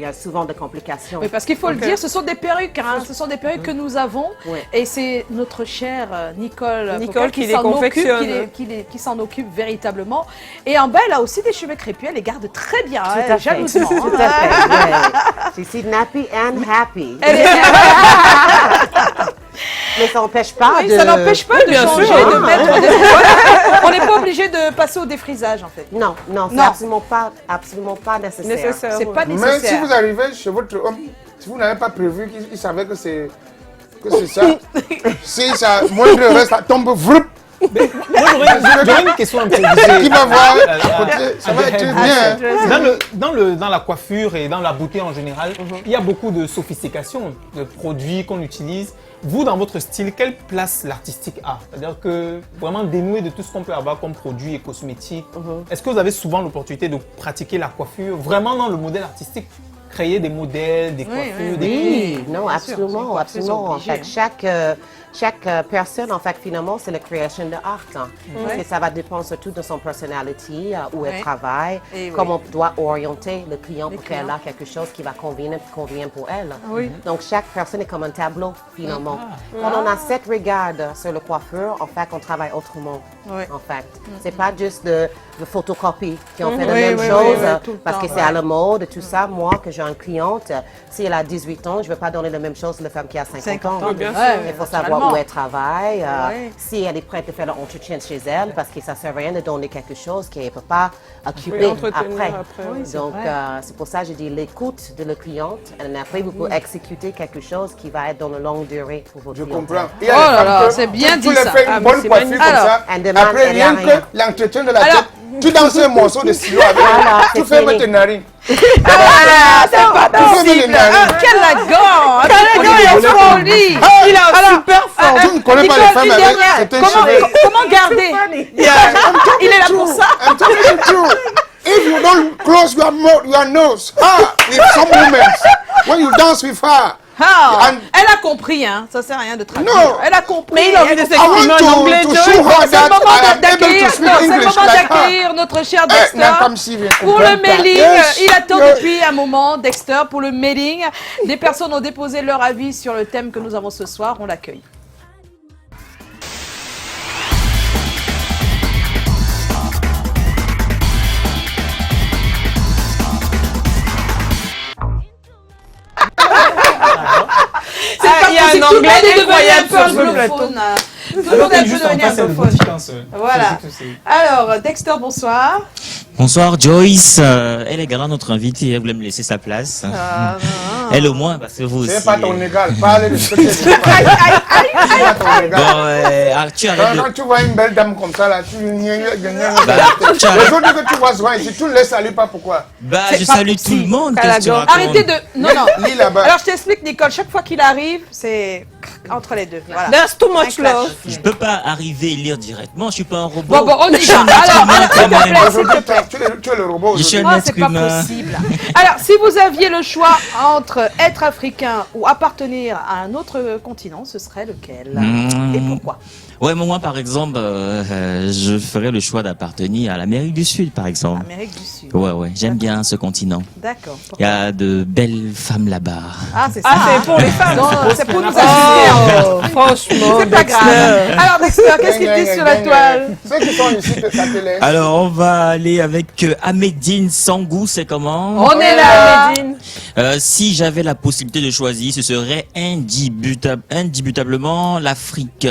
Speaker 12: a souvent des complications.
Speaker 1: Oui, parce qu'il faut le dire, ce sont des perruques, ce sont des perruques que nous avons. Et c'est notre chère Nicole
Speaker 3: qui les confectionne.
Speaker 1: Qui s'en occupe véritablement. Et en bas, elle a aussi des cheveux crépus, elle les garde très bien,
Speaker 12: Tout à fait.
Speaker 1: jalousement.
Speaker 12: Tout à fait. She's nappy and happy. Mais ça n'empêche pas
Speaker 1: ça n'empêche pas de changer, de mettre des... On n'est pas obligé de passer au défrisage, en fait.
Speaker 12: Non, c'est absolument pas nécessaire.
Speaker 1: C'est pas nécessaire.
Speaker 4: Mais si vous arrivez chez votre homme, si vous n'avez pas prévu qu'il savait que c'est ça, si ça, moindre reste, ça tombe vrup.
Speaker 2: J'aurais une question un peu
Speaker 4: Qui va voir à côté, ça va être bien.
Speaker 2: Dans la coiffure et dans la beauté en général, il y a beaucoup de sophistication de produits qu'on utilise. Vous, dans votre style, quelle place l'artistique a? C'est-à-dire que vraiment dénoué de tout ce qu'on peut avoir comme produits et cosmétiques. Est-ce que vous avez souvent l'opportunité de pratiquer la coiffure vraiment dans le modèle artistique? Créer des modèles, des coiffures,
Speaker 12: Oui, non, absolument, absolument. En fait, chaque personne, en fait, finalement, c'est la création de art. Et ça va dépendre surtout de son personnalité, où elle travaille, comment on doit orienter le client pour qu'elle ait quelque chose qui va convenir pour elle. Donc, chaque personne est comme un tableau, finalement. Quand on a cette regarde sur le coiffeur, en fait, on travaille autrement. En fait, c'est pas juste de photocopie qui ont fait la même chose parce que c'est à la mode et tout ça. Moi, que j'ai une cliente, si elle a 18 ans, je ne vais pas donner la même chose à la femme qui a 50 ans. Il faut savoir où elle travaille, si elle est prête à faire l'entretien chez elle, parce que ça ne sert à rien de donner quelque chose qu'elle ne peut pas occuper après. Donc, c'est pour ça que je dis l'écoute de la cliente. Et après, vous pouvez exécuter quelque chose qui va être dans la longue durée pour votre client.
Speaker 4: Je comprends.
Speaker 1: C'est bien dit ça.
Speaker 4: Tu les fais une bonne coiffure comme ça. Après, rien que l'entretien de la tête, tu danses un morceau de stylo avec elle, tu fais mettre tes narines.
Speaker 1: C'est pas possible. Quel lagon! Il a folie! Il a super fort.
Speaker 4: Tu ne connais pas les femmes avec certains cheveux.
Speaker 1: Comment garder? Il est là pour ça.
Speaker 4: I'm telling you true. If you don't close your nose, with some women, when you dance with her,
Speaker 1: elle a compris, hein. Ça sert à rien de traduire.
Speaker 4: Non.
Speaker 1: Elle a compris.
Speaker 3: Mais il a envie de s'exprimer en anglais.
Speaker 1: C'est le moment d'accueillir notre cher Dexter pour le mailing. Il attend depuis un moment, Dexter, pour le mailing. Des personnes ont déposé leur avis sur le thème que nous avons ce soir. On l'accueille.
Speaker 3: Il y a un anglais incroyable sur ce plateau.
Speaker 1: Tout le monde est un peu devenu anglophone. Voilà. Alors, Dexter, bonsoir.
Speaker 13: Bonsoir Joyce, elle est grande notre invitée, elle voulait me laisser sa place. Elle au moins, parce que vous aussi.
Speaker 4: C'est pas ton égal, parle de ce que tu Quand tu vois une belle dame comme ça, là, les autres que tu vois souvent ici, tu ne les salues pas, pourquoi?
Speaker 13: Je salue tout le monde.
Speaker 1: Arrêtez de... Non. Alors, je t'explique, Nicole, chaque fois qu'il arrive, c'est entre les deux. Voilà.
Speaker 3: There's too much love.
Speaker 13: Je peux pas arriver et lire directement, je suis pas un robot.
Speaker 1: Bon, on y va. Alors, s'il te plaît.
Speaker 4: Tu es le robot.
Speaker 13: Je suis un être
Speaker 1: c'est pas
Speaker 13: humain.
Speaker 1: possible. Alors, si vous aviez le choix entre être africain ou appartenir à un autre continent, ce serait lequel? Et pourquoi?
Speaker 13: Ouais, moi par exemple, je ferais le choix d'appartenir à l'Amérique du Sud, par exemple.
Speaker 1: Amérique du Sud.
Speaker 13: Ouais, j'aime bien ce continent.
Speaker 1: D'accord.
Speaker 13: Il y a de belles femmes là-bas.
Speaker 1: Ah, c'est ça.
Speaker 3: Ah, c'est pour les femmes.
Speaker 1: Non, c'est pour nous
Speaker 3: Oh,
Speaker 1: assister.
Speaker 3: franchement,
Speaker 1: C'est pas grave. Alors, Dexter, qu'est-ce qu'il dit sur la toile?
Speaker 4: Ceux qui sont ici, ça te laisse.
Speaker 13: Alors, on va aller avec Ahmedine Sangou, c'est comment?
Speaker 3: On est là, Medine.
Speaker 13: Si j'avais la possibilité de choisir, ce serait indubitablement l'Afrique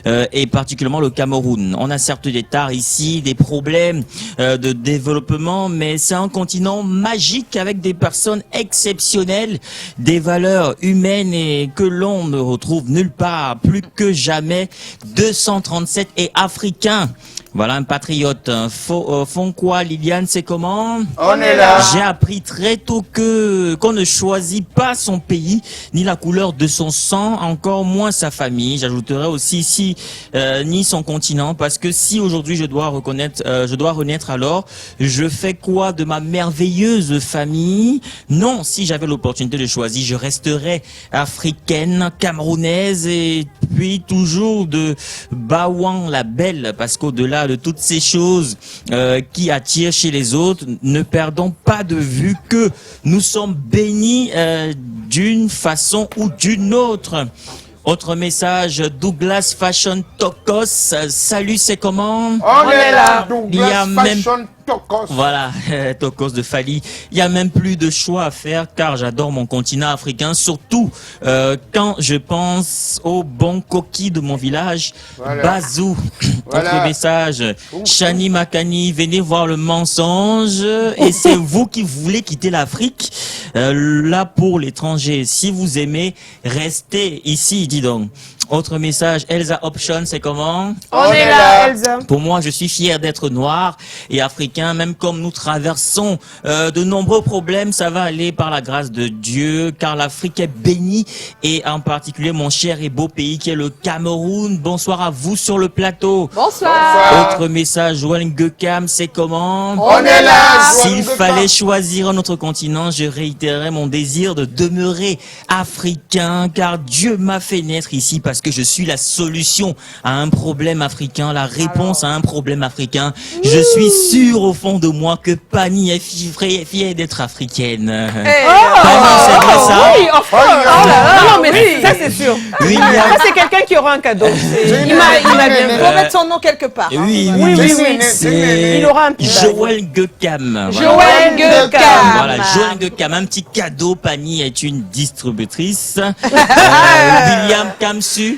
Speaker 13: et particulièrement le Cameroun. On a certes des tares ici, des problèmes de développement, mais c'est un continent magique avec des personnes exceptionnelles, des valeurs humaines et que l'on ne retrouve nulle part, plus que jamais. 237 et africain. Voilà un patriote. Font quoi, Liliane, c'est comment?
Speaker 4: On est là.
Speaker 13: J'ai appris très tôt qu'on ne choisit pas son pays, ni la couleur de son sang, encore moins sa famille. J'ajouterais aussi ni son continent, parce que si aujourd'hui je dois renaître, alors je fais quoi de ma merveilleuse famille? Non, si j'avais l'opportunité de choisir, je resterais africaine, camerounaise et puis toujours de Baouan la belle, parce qu'au-delà de toutes ces choses qui attirent chez les autres, ne perdons pas de vue que nous sommes bénis d'une façon ou d'une autre. Autre message, Douglas Fashion Tokos. Salut, c'est comment?
Speaker 4: On est là.
Speaker 13: Il y a
Speaker 4: Douglas
Speaker 13: même...
Speaker 4: Fashion Tokos.
Speaker 13: Voilà, Tokos de Fali. Il y a même plus de choix à faire car j'adore mon continent africain, surtout quand je pense au bon coquille de mon village,
Speaker 4: Voilà.
Speaker 13: Bazou.
Speaker 4: Voilà.
Speaker 13: Autre message, Chani Makani, venez voir le mensonge et c'est vous qui voulez quitter l'Afrique. Là pour l'étranger, si vous aimez, restez ici, dis donc. Autre message, Elsa Option, c'est comment?
Speaker 3: On est là, Elsa.
Speaker 13: Pour moi, je suis fier d'être noir et africain, même comme nous traversons de nombreux problèmes, ça va aller par la grâce de Dieu, car l'Afrique est bénie, et en particulier mon cher et beau pays qui est le Cameroun. Bonsoir à vous sur le plateau.
Speaker 1: Bonsoir.
Speaker 13: Autre message, Joël Gekam, c'est comment?
Speaker 4: On est là.
Speaker 13: S'il fallait choisir un autre continent, je réitérerais mon désir de demeurer africain, car Dieu m'a fait naître ici parce que je suis la solution à un problème africain, la réponse à un problème africain. Je suis sûr au fond de moi que Pani est fière d'être africaine. Pani, c'est vrai ça?
Speaker 3: Oui, enfin. Non, mais ça, c'est sûr.
Speaker 13: William,
Speaker 3: Ça, c'est quelqu'un qui aura un cadeau. Il m'a bien
Speaker 1: Il faut mettre son nom quelque part.
Speaker 13: oui,
Speaker 3: Il
Speaker 13: c'est
Speaker 3: aura un petit
Speaker 13: Joël Gekam.
Speaker 1: Joël Gekam.
Speaker 13: Voilà, Joël Gekam, un petit cadeau. Pani est une distributrice. William Kamsu.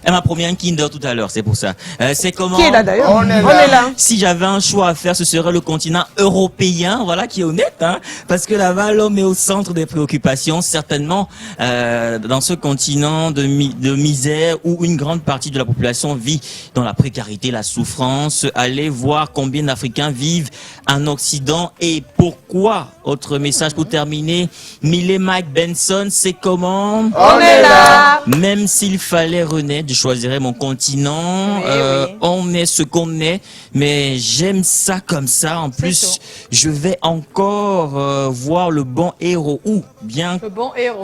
Speaker 13: Elle m'a promis un Kinder tout à l'heure, c'est pour ça. C'est comment?
Speaker 3: Qui est là d'ailleurs?
Speaker 4: On est là.
Speaker 13: Si j'avais un choix à faire, ce serait le continent européen, voilà, qui est honnête, hein, parce que là-bas, l'homme est au centre des préoccupations, certainement, dans ce continent de misère où une grande partie de la population vit dans la précarité, la souffrance. Allez voir combien d'Africains vivent en Occident et pourquoi. Autre message pour terminer, Millie Mike Benson, c'est comment?
Speaker 4: On est là.
Speaker 13: Même s'il fallait renaître, je choisirais mon continent. On est ce qu'on est, mais j'aime ça comme ça. En plus, je vais encore voir le bon héros ou bien
Speaker 1: Le bon héros.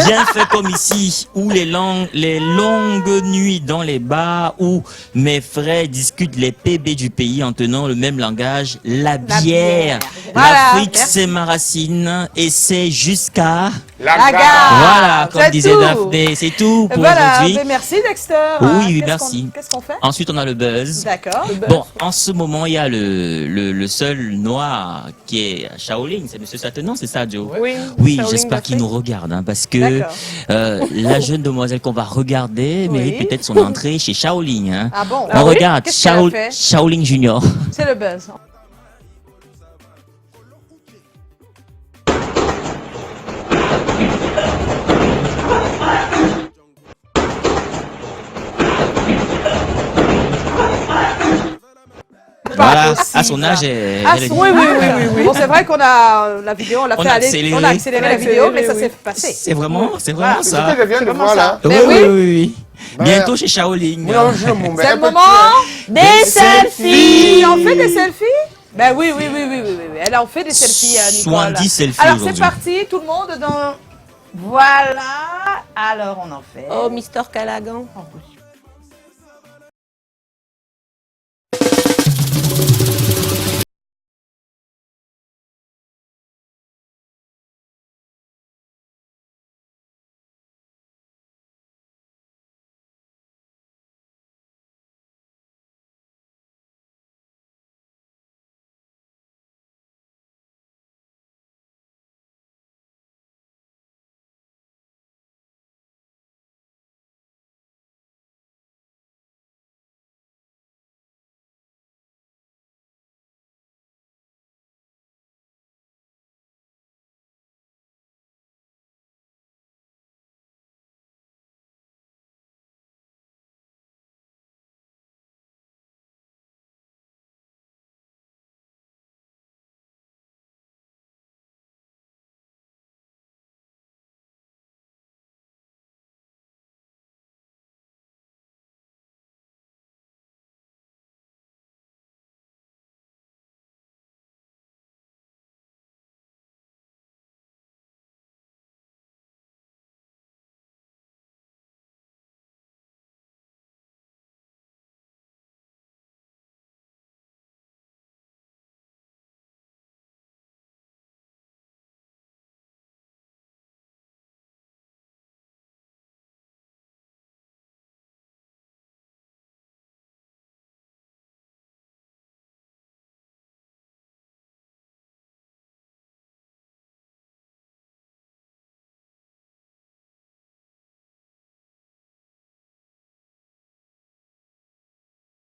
Speaker 13: bien fait comme ici, où les longues nuits dans les bars, où mes frères discutent les PB du pays en tenant le même langage, la bière.
Speaker 1: Voilà,
Speaker 13: L'Afrique,
Speaker 1: merci.
Speaker 13: c'est ma racine et c'est jusqu'à...
Speaker 4: La
Speaker 1: La
Speaker 4: gare.
Speaker 1: gare.
Speaker 13: Voilà, comme
Speaker 1: c'est
Speaker 13: disait
Speaker 1: tout.
Speaker 13: Daphné, c'est tout pour
Speaker 1: Voilà,
Speaker 13: aujourd'hui.
Speaker 1: mais merci Dexter.
Speaker 13: Oui,
Speaker 1: Qu'est-ce
Speaker 13: merci.
Speaker 1: Qu'est-ce qu'on fait?
Speaker 13: Ensuite, on a le buzz.
Speaker 1: D'accord.
Speaker 13: Bon, en ce moment, il y a le seul noir qui est à Shaolin, c'est Monsieur Satanan, c'est ça, Joe? Oui,
Speaker 3: Shaolin
Speaker 13: j'espère qu'il
Speaker 3: d'Afrique.
Speaker 13: nous regarde, hein, parce que
Speaker 1: D'accord.
Speaker 13: la jeune demoiselle qu'on va regarder mérite peut-être son entrée chez Shaolin. Hein.
Speaker 1: Ah bon?
Speaker 13: On regarde
Speaker 1: Qu'est-ce qu'elle a fait?
Speaker 13: Shaolin Junior.
Speaker 1: C'est le buzz.
Speaker 13: Voilà,
Speaker 1: possible.
Speaker 13: à son âge, elle
Speaker 1: Ah,
Speaker 13: est...
Speaker 1: oui. Bon, c'est vrai qu'on a la vidéo, on l'a
Speaker 13: On
Speaker 1: fait
Speaker 13: a
Speaker 1: aller,
Speaker 13: accéléré.
Speaker 1: on a accéléré la vidéo, mais ça s'est passé.
Speaker 13: C'est vraiment
Speaker 4: C'est
Speaker 13: ça.
Speaker 4: ce que je viens de voir là.
Speaker 13: Oui,
Speaker 1: Mais
Speaker 13: oui,
Speaker 1: oui.
Speaker 13: oui. Bientôt chez Shaolin.
Speaker 4: Non, je m'en
Speaker 1: C'est le
Speaker 4: mets.
Speaker 1: moment des selfies. On fait des selfies? Ben oui. Elle en fait des selfies, Nicole.
Speaker 13: 70 selfies
Speaker 1: Alors c'est
Speaker 13: aujourd'hui.
Speaker 1: parti, tout le monde dans... Voilà. Alors on en fait.
Speaker 3: Oh, Mister Callaghan.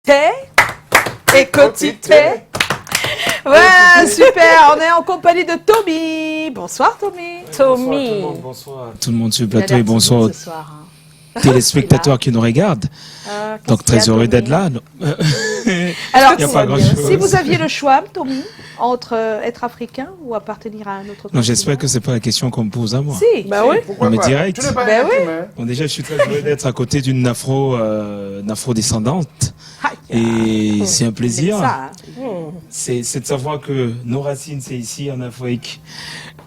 Speaker 1: Thé et quotité. Ouais, super. On est en compagnie de Tommy. Bonsoir, Tommy. Tommy.
Speaker 14: Bonsoir tout le monde sur le plateau et bonsoir aux téléspectateurs qui nous regardent. Donc très heureux d'être là.
Speaker 1: Alors,
Speaker 14: Il y a pas grand-chose.
Speaker 1: si vous aviez le choix, Tommy, entre être africain ou appartenir à un autre continent.
Speaker 14: Non, j'espère que c'est pas la question qu'on me pose à moi.
Speaker 1: Si.
Speaker 3: Bah oui.
Speaker 14: On est direct.
Speaker 4: Tu n'es pas
Speaker 1: Ben
Speaker 4: un
Speaker 1: oui.
Speaker 4: être humain.
Speaker 14: Bon, déjà, je suis très heureux d'être à côté d'une afro-descendante. Et c'est un plaisir.
Speaker 1: Ça,
Speaker 14: C'est de savoir que nos racines, c'est ici en Afrique.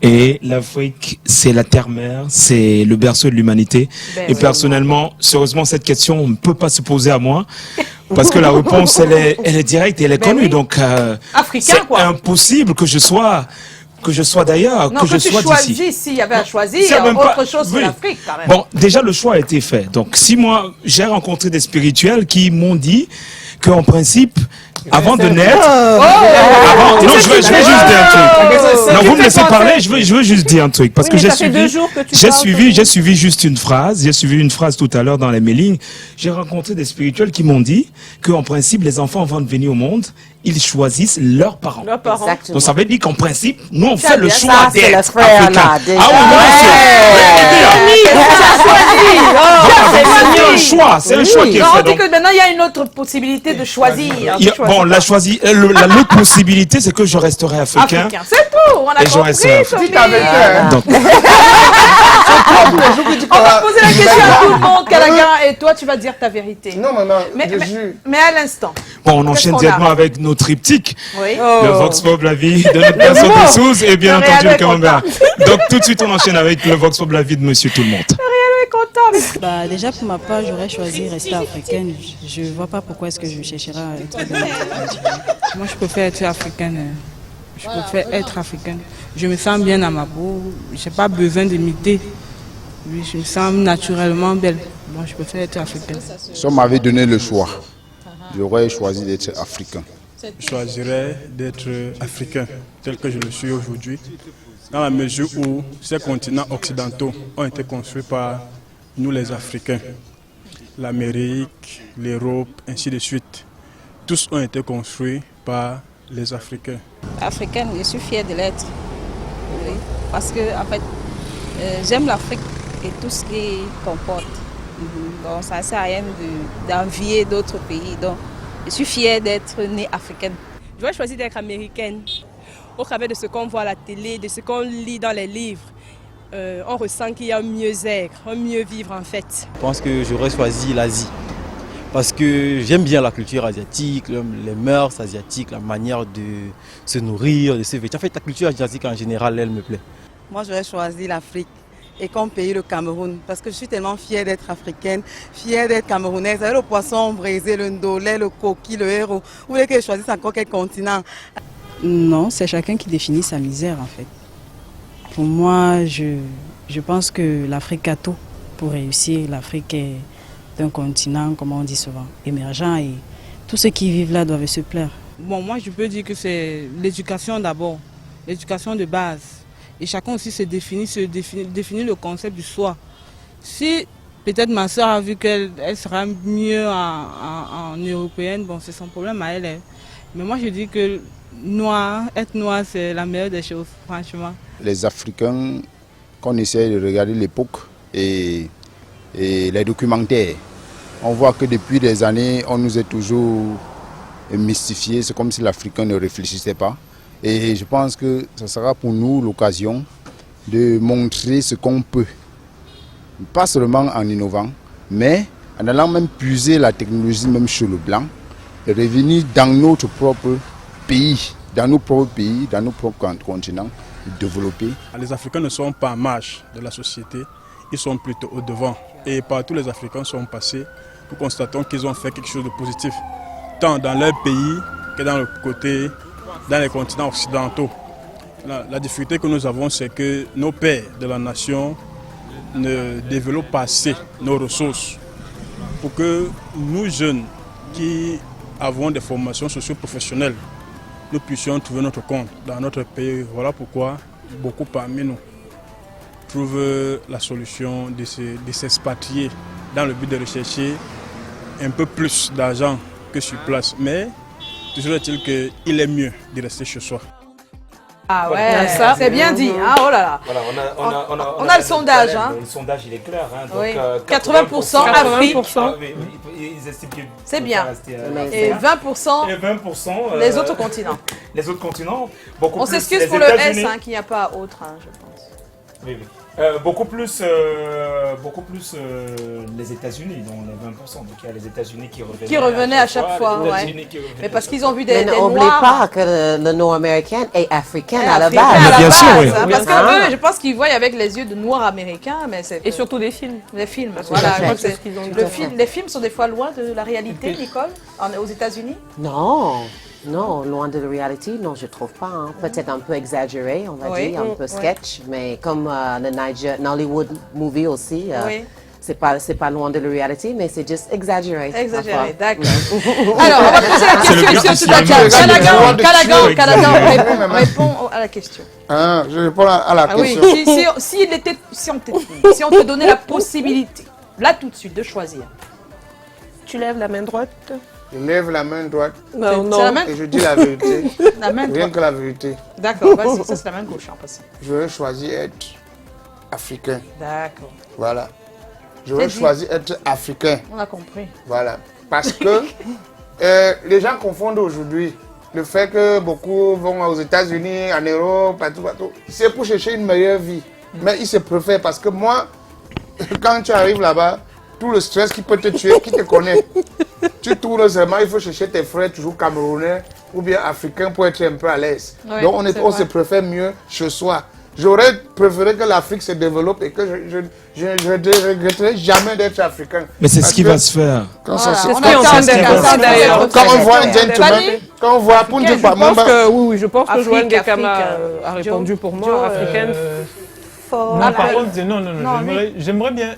Speaker 14: Et l'Afrique, c'est la terre-mère, c'est le berceau de l'humanité.
Speaker 1: Ben
Speaker 14: Et
Speaker 1: oui.
Speaker 14: personnellement, sérieusement, cette question ne peut pas se poser à moi. Parce que la réponse, elle est directe et elle est
Speaker 1: Ben
Speaker 14: connue.
Speaker 1: oui.
Speaker 14: Donc,
Speaker 1: Africain,
Speaker 14: c'est
Speaker 1: quoi.
Speaker 14: impossible que je sois d'ailleurs,
Speaker 1: Non,
Speaker 14: que je
Speaker 1: tu
Speaker 14: sois d'ici.
Speaker 1: choisis, s'il y avait à choisir,
Speaker 14: C'est même pas-
Speaker 1: autre chose que
Speaker 14: oui.
Speaker 1: l'Afrique, quand même.
Speaker 14: Bon, déjà, le choix a été fait. Donc, si moi, j'ai rencontré des spirituels qui m'ont dit qu'en principe, avant de naître... non, je vais juste dire un truc. Non, vous me laissez parler, je veux juste dire un truc. Parce
Speaker 3: Oui,
Speaker 14: que
Speaker 3: mais
Speaker 14: j'ai
Speaker 3: ça fait 2
Speaker 14: suivi...
Speaker 3: jours que tu
Speaker 14: J'ai
Speaker 3: parles,
Speaker 14: suivi juste une phrase. J'ai suivi une phrase tout à l'heure dans les mailings. J'ai rencontré des spirituels qui m'ont dit qu'en principe, les enfants, avant de venir au monde, ils choisissent leurs parents.
Speaker 3: Leurs parents.
Speaker 12: Exactement.
Speaker 14: Donc ça veut dire qu'en principe, nous on
Speaker 1: Ça,
Speaker 14: fait le
Speaker 1: bien,
Speaker 14: choix
Speaker 12: ça, c'est le
Speaker 14: d'être
Speaker 12: frère,
Speaker 14: africain.
Speaker 12: là,
Speaker 14: Ah
Speaker 12: déjà.
Speaker 14: oui, bien sûr. C'est un choix, c'est un choix qui est
Speaker 1: Non,
Speaker 14: fait.
Speaker 1: on dit
Speaker 14: donc.
Speaker 1: que maintenant, il y a une autre possibilité de choisir.
Speaker 14: Bon, l'autre possibilité, c'est que je resterai africain.
Speaker 1: Africain. C'est tout, on a
Speaker 14: Et je
Speaker 1: compris,
Speaker 14: resterai
Speaker 1: Tommy.
Speaker 4: Dis ta vérité. hein.
Speaker 14: Donc,
Speaker 1: On va poser la question à tout le monde, Calagan, et toi, tu vas dire ta vérité.
Speaker 4: Non, maman,
Speaker 1: Mais,
Speaker 4: je
Speaker 1: mais,
Speaker 4: jure.
Speaker 1: mais à l'instant.
Speaker 14: bon, on
Speaker 1: Qu'est-ce
Speaker 14: enchaîne
Speaker 1: qu'on a?
Speaker 14: directement avec nos triptyques.
Speaker 1: Oui.
Speaker 14: Le Vox Pop, la vie de notre personne des sous et bien
Speaker 1: Le
Speaker 14: entendu
Speaker 1: réel
Speaker 14: le
Speaker 1: est
Speaker 14: camembert. Donc tout de suite, on enchaîne avec le Vox Pop, la vie de Monsieur Tout le Monde.
Speaker 1: Elle est contente.
Speaker 15: Bah, déjà pour ma part, j'aurais choisi rester africaine. Je vois pas pourquoi est-ce que je chercherai à être dans un autre continent.
Speaker 16: Moi, je préfère être africaine. Je préfère être africaine. Je me sens bien dans ma peau. Je n'ai pas besoin d'imiter. Oui, je me sens naturellement belle. Bon, je préfère être africaine.
Speaker 17: Si on m'avait donné le choix, j'aurais choisi d'être africain.
Speaker 11: Je choisirais d'être africain, tel que je le suis aujourd'hui, dans la mesure où ces continents occidentaux ont été construits par nous les Africains. L'Amérique, l'Europe, ainsi de suite. Tous ont été construits par les Africains.
Speaker 15: Africaine, je suis fière de l'être. Oui, parce que en fait, j'aime l'Afrique et tout ce qu'il comporte. Donc ça ne sert à rien d'envier d'autres pays. Donc je suis fière d'être née africaine.
Speaker 18: Je vais choisir d'être américaine. Au travers de ce qu'on voit à la télé, de ce qu'on lit dans les livres, on ressent qu'il y a un mieux-être, un mieux vivre en fait.
Speaker 19: Je pense que j'aurais choisi l'Asie. Parce que j'aime bien la culture asiatique, les mœurs asiatiques, la manière de se nourrir, de se vêtir. En fait, la culture asiatique en général, elle me plaît.
Speaker 20: Moi, j'aurais choisi l'Afrique et comme pays le Cameroun. Parce que je suis tellement fière d'être africaine, fière d'être camerounaise. Le poisson braisé, le ndolé, le coquille, le héros. Vous voulez que je choisisse encore quel continent?
Speaker 15: Non, c'est chacun qui définit sa misère en fait. Pour moi, je pense que l'Afrique a tout pour réussir. L'Afrique est un continent, comme on dit souvent, émergent et tous ceux qui vivent là doivent se plaire.
Speaker 16: Bon, moi, je peux dire que c'est l'éducation d'abord, l'éducation de base. Et chacun aussi se définit le concept du soi. Si peut-être ma soeur a vu qu'elle sera mieux en européenne, bon, c'est son problème à elle. Hein. Mais moi, je dis que être noir, c'est la meilleure des choses, franchement.
Speaker 17: Les Africains, quand on essaie de regarder l'époque et les documentaires, on voit que depuis des années, on nous a toujours mystifiés. C'est comme si l'Africain ne réfléchissait pas. Et je pense que ce sera pour nous l'occasion de montrer ce qu'on peut. Pas seulement en innovant, mais en allant même puiser la technologie même chez le blanc et revenir dans notre propre pays, dans nos propres continents, développés.
Speaker 11: Les Africains ne sont pas en marge de la société, ils sont plutôt au devant. Et partout les Africains sont passés, nous constatons qu'ils ont fait quelque chose de positif, tant dans leur pays que dans les continents occidentaux. La difficulté que nous avons, c'est que nos pères de la nation ne développent pas assez nos ressources pour que nous jeunes qui avons des formations socio-professionnelles, nous puissions trouver notre compte dans notre pays. Voilà pourquoi beaucoup parmi nous trouvent la solution de s'expatrier dans le but de rechercher un peu plus d'argent que sur place. Mais toujours est-il qu'il est mieux de rester chez soi.
Speaker 1: Ah ouais,
Speaker 3: Voilà.
Speaker 1: c'est bien dit. Hein, oh là là.
Speaker 21: Voilà,
Speaker 1: On a le sondage. Hein.
Speaker 21: Le sondage, il est clair. Hein, donc,
Speaker 1: Oui.
Speaker 21: 80%
Speaker 1: Afrique.
Speaker 21: Ils estiment que
Speaker 1: C'est bien.
Speaker 21: rester,
Speaker 1: Et 20%,
Speaker 21: et 20%
Speaker 1: les autres continents.
Speaker 21: Les autres continents, beaucoup
Speaker 1: On
Speaker 21: plus
Speaker 1: s'excuse
Speaker 21: les
Speaker 1: pour le S
Speaker 21: États-Unis.
Speaker 1: hein, qu'il n'y a pas autre, hein, je pense.
Speaker 21: Oui, oui. Beaucoup plus les États-Unis, dont les 20%. Donc il y a les États-Unis qui revenaient
Speaker 1: À chaque fois,
Speaker 21: les
Speaker 1: ouais.
Speaker 21: États-Unis qui revenaient
Speaker 1: Mais parce
Speaker 21: à
Speaker 1: qu'ils
Speaker 21: chaque
Speaker 1: ont vu
Speaker 12: Mais
Speaker 1: des
Speaker 12: n'oubliez
Speaker 1: Noirs.
Speaker 12: pas que le Nord-américain est africain à la
Speaker 1: Africain
Speaker 12: base.
Speaker 1: à la
Speaker 14: bien
Speaker 1: base,
Speaker 14: sûr, oui.
Speaker 1: hein, parce
Speaker 12: Ah.
Speaker 1: que eux, je pense qu'ils voient avec les yeux de Noirs américains, mais c'est
Speaker 3: Et surtout des films.
Speaker 1: les films.
Speaker 12: Tout
Speaker 1: Voilà,
Speaker 12: à
Speaker 1: je
Speaker 12: fait.
Speaker 1: crois que
Speaker 3: C'est ce qu'ils ont dit.
Speaker 1: les films sont des fois loin de la réalité, Nicole, aux États-Unis.
Speaker 12: Non, non, loin de la réalité, non, je trouve pas. Hein. Peut-être un peu exagéré, on va
Speaker 1: Oui.
Speaker 12: dire, un peu sketch, mais comme le Hollywood movie aussi,
Speaker 1: Oui.
Speaker 12: c'est pas loin de la réalité, mais c'est juste exagéré.
Speaker 1: Exagéré,
Speaker 12: parfois.
Speaker 1: d'accord. Alors, on va poser la
Speaker 14: C'est le
Speaker 1: question
Speaker 14: but
Speaker 1: ici au
Speaker 14: du
Speaker 1: Soudan.
Speaker 14: cinéma.
Speaker 1: Calagan répond à la question.
Speaker 4: Hein, je réponds à la
Speaker 1: Ah oui,
Speaker 4: question.
Speaker 1: si on te donnait la possibilité, là tout de suite, de choisir.
Speaker 3: Tu lèves la main droite.
Speaker 4: Je lève la main droite
Speaker 3: Non,
Speaker 1: C'est la main
Speaker 4: et je dis la vérité.
Speaker 1: La main
Speaker 4: Rien
Speaker 1: droite.
Speaker 4: que la vérité.
Speaker 1: D'accord, vas-y, ça c'est la main gauche en passant.
Speaker 4: J'aurais choisi être africain.
Speaker 1: D'accord,
Speaker 4: Voilà. J'aurais
Speaker 1: C'est dit.
Speaker 4: choisi être africain.
Speaker 1: on a compris.
Speaker 4: Voilà. Parce que les gens confondent aujourd'hui le fait que beaucoup vont aux États-Unis, en Europe, partout. C'est pour chercher une meilleure vie. Mais ils se préfèrent parce que moi, quand tu arrives là-bas, tout le stress qui peut te tuer, qui te connaît. Tu tournes seulement, il faut chercher tes frères toujours camerounais ou bien africains pour être un peu à l'aise.
Speaker 1: Oui,
Speaker 4: Donc
Speaker 1: c'est
Speaker 4: on se
Speaker 1: vrai.
Speaker 4: préfère mieux chez soi. J'aurais préféré que l'Afrique se développe et que je ne regretterai jamais d'être africain.
Speaker 14: Mais c'est
Speaker 4: Parce
Speaker 14: ce qui
Speaker 4: que
Speaker 14: va se faire.
Speaker 4: Quand
Speaker 1: Voilà,
Speaker 4: ça se
Speaker 1: on
Speaker 4: fait,
Speaker 1: attend
Speaker 4: ça se
Speaker 1: d'ailleurs,
Speaker 4: fait.
Speaker 1: d'ailleurs.
Speaker 4: Quand on voit un gentleman,
Speaker 1: Fanny
Speaker 4: quand on voit pour ne
Speaker 1: Africaine,
Speaker 4: pas
Speaker 3: Je pense
Speaker 4: même
Speaker 3: que, oui, je pense que
Speaker 1: Afrique,
Speaker 3: Joanne Gekama
Speaker 1: Afrique,
Speaker 3: a répondu
Speaker 1: Joe,
Speaker 3: pour moi.
Speaker 1: Joe,
Speaker 3: Africaine, fort.
Speaker 2: Non, par contre, non,
Speaker 1: Non,
Speaker 2: j'aimerais bien.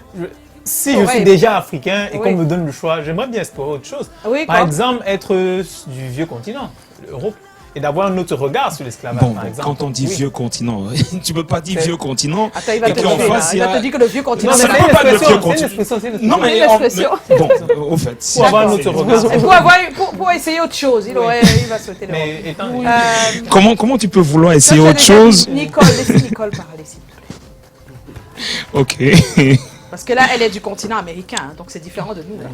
Speaker 2: Si
Speaker 1: Ouais.
Speaker 2: je suis déjà africain et
Speaker 1: Oui.
Speaker 2: qu'on me donne le choix, j'aimerais bien explorer autre chose.
Speaker 1: Oui,
Speaker 2: Par
Speaker 1: quoi.
Speaker 2: exemple, être du vieux continent, l'Europe, et d'avoir un autre regard sur l'esclavage,
Speaker 14: Bon,
Speaker 2: par exemple.
Speaker 14: quand on dit
Speaker 2: Oui.
Speaker 14: vieux continent, tu peux pas dire vieux continent.
Speaker 1: Attends, il va
Speaker 14: et
Speaker 1: te
Speaker 14: puis en
Speaker 1: dire,
Speaker 14: face, il y a...
Speaker 1: te dire que le vieux continent,
Speaker 14: Non,
Speaker 1: c'est
Speaker 14: mais
Speaker 1: la
Speaker 14: c'est pas le vieux
Speaker 2: C'est une
Speaker 14: continent.
Speaker 2: expression, c'est une
Speaker 14: Non,
Speaker 1: C'est
Speaker 14: mais,
Speaker 1: une expression.
Speaker 14: bon, au fait.
Speaker 2: Pour avoir un autre regard.
Speaker 1: Et pour essayer autre chose, il va souhaiter le
Speaker 2: Mais étant
Speaker 14: Comment tu peux vouloir essayer autre chose?
Speaker 1: Nicole, laissez Nicole parler, s'il vous plaît.
Speaker 14: Ok.
Speaker 1: Parce que là, elle est du continent américain, hein, donc c'est différent de nous. Là.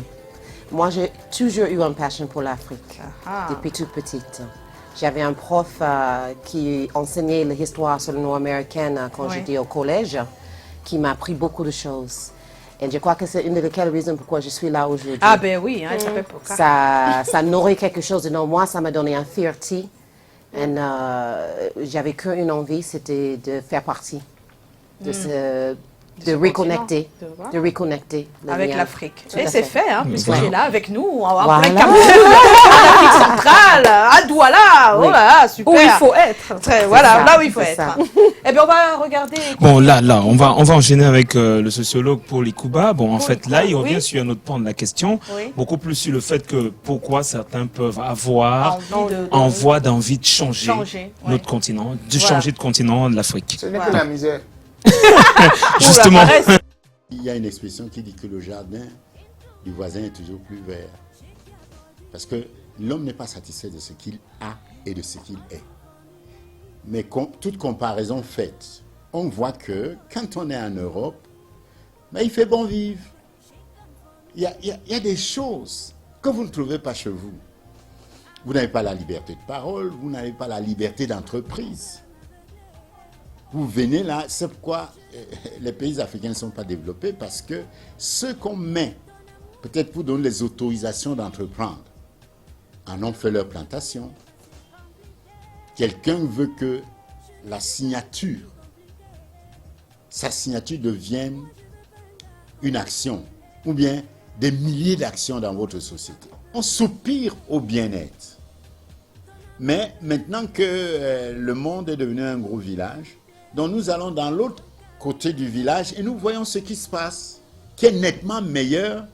Speaker 12: Moi, j'ai toujours eu une passion pour l'Afrique,
Speaker 1: Ah.
Speaker 12: depuis toute petite. J'avais un prof qui enseignait l'histoire sur le Nord-américain quand
Speaker 1: Oui.
Speaker 12: j'étais au collège, qui m'a appris beaucoup de choses. Et je crois que c'est une des raisons pourquoi je suis là aujourd'hui.
Speaker 1: Ah ben oui, hein, elle s'appelle Poca.
Speaker 12: Ça nourrit quelque chose dans moi, ça m'a donné un fierté. Et j'avais qu'une envie, c'était de faire partie de de reconnecter, de reconnecter le
Speaker 1: avec
Speaker 12: lien.
Speaker 1: l'Afrique.
Speaker 12: Tout
Speaker 1: Et
Speaker 12: à
Speaker 1: c'est
Speaker 12: fait.
Speaker 1: fait, hein, puisque
Speaker 12: Voilà.
Speaker 1: tu es là avec nous, en
Speaker 12: Voilà.
Speaker 1: plein Cameroun, en Afrique centrale, à Douala, oh
Speaker 12: Oui.
Speaker 1: là là, super.
Speaker 3: Où il faut être.
Speaker 1: Voilà,
Speaker 12: ça,
Speaker 1: là où il faut
Speaker 12: c'est
Speaker 1: être.
Speaker 12: ça.
Speaker 1: Eh bien, on va regarder.
Speaker 14: Bon, là, on va enchaîner avec le sociologue Paul Ikuba. Bon, en fait, là, il revient
Speaker 1: oui.
Speaker 14: sur un autre point de la question,
Speaker 1: Oui.
Speaker 14: beaucoup plus sur le fait que pourquoi certains peuvent avoir
Speaker 1: Envie
Speaker 14: d'envie de changer, notre continent, de changer de continent de l'Afrique.
Speaker 4: Ce n'est que la misère.
Speaker 14: Justement.
Speaker 17: Il y a une expression qui dit que le jardin du voisin est toujours plus vert. Parce que l'homme n'est pas satisfait de ce qu'il a et de ce qu'il est. Mais toute comparaison faite, on voit que quand on est en Europe, ben, il fait bon vivre. Il y a des choses que vous ne trouvez pas chez vous. Vous n'avez pas la liberté de parole, vous n'avez pas la liberté d'entreprise. Vous venez là, c'est pourquoi les pays africains ne sont pas développés, parce que ce qu'on met, peut-être pour donner les autorisations d'entreprendre, en ont fait leur plantation. Quelqu'un veut que la signature, sa signature devienne une action, ou bien des milliers d'actions dans votre société. On soupire au bien-être. Mais maintenant que le monde est devenu un gros village, donc nous allons dans l'autre côté du village et nous voyons ce qui se passe, qui est nettement meilleur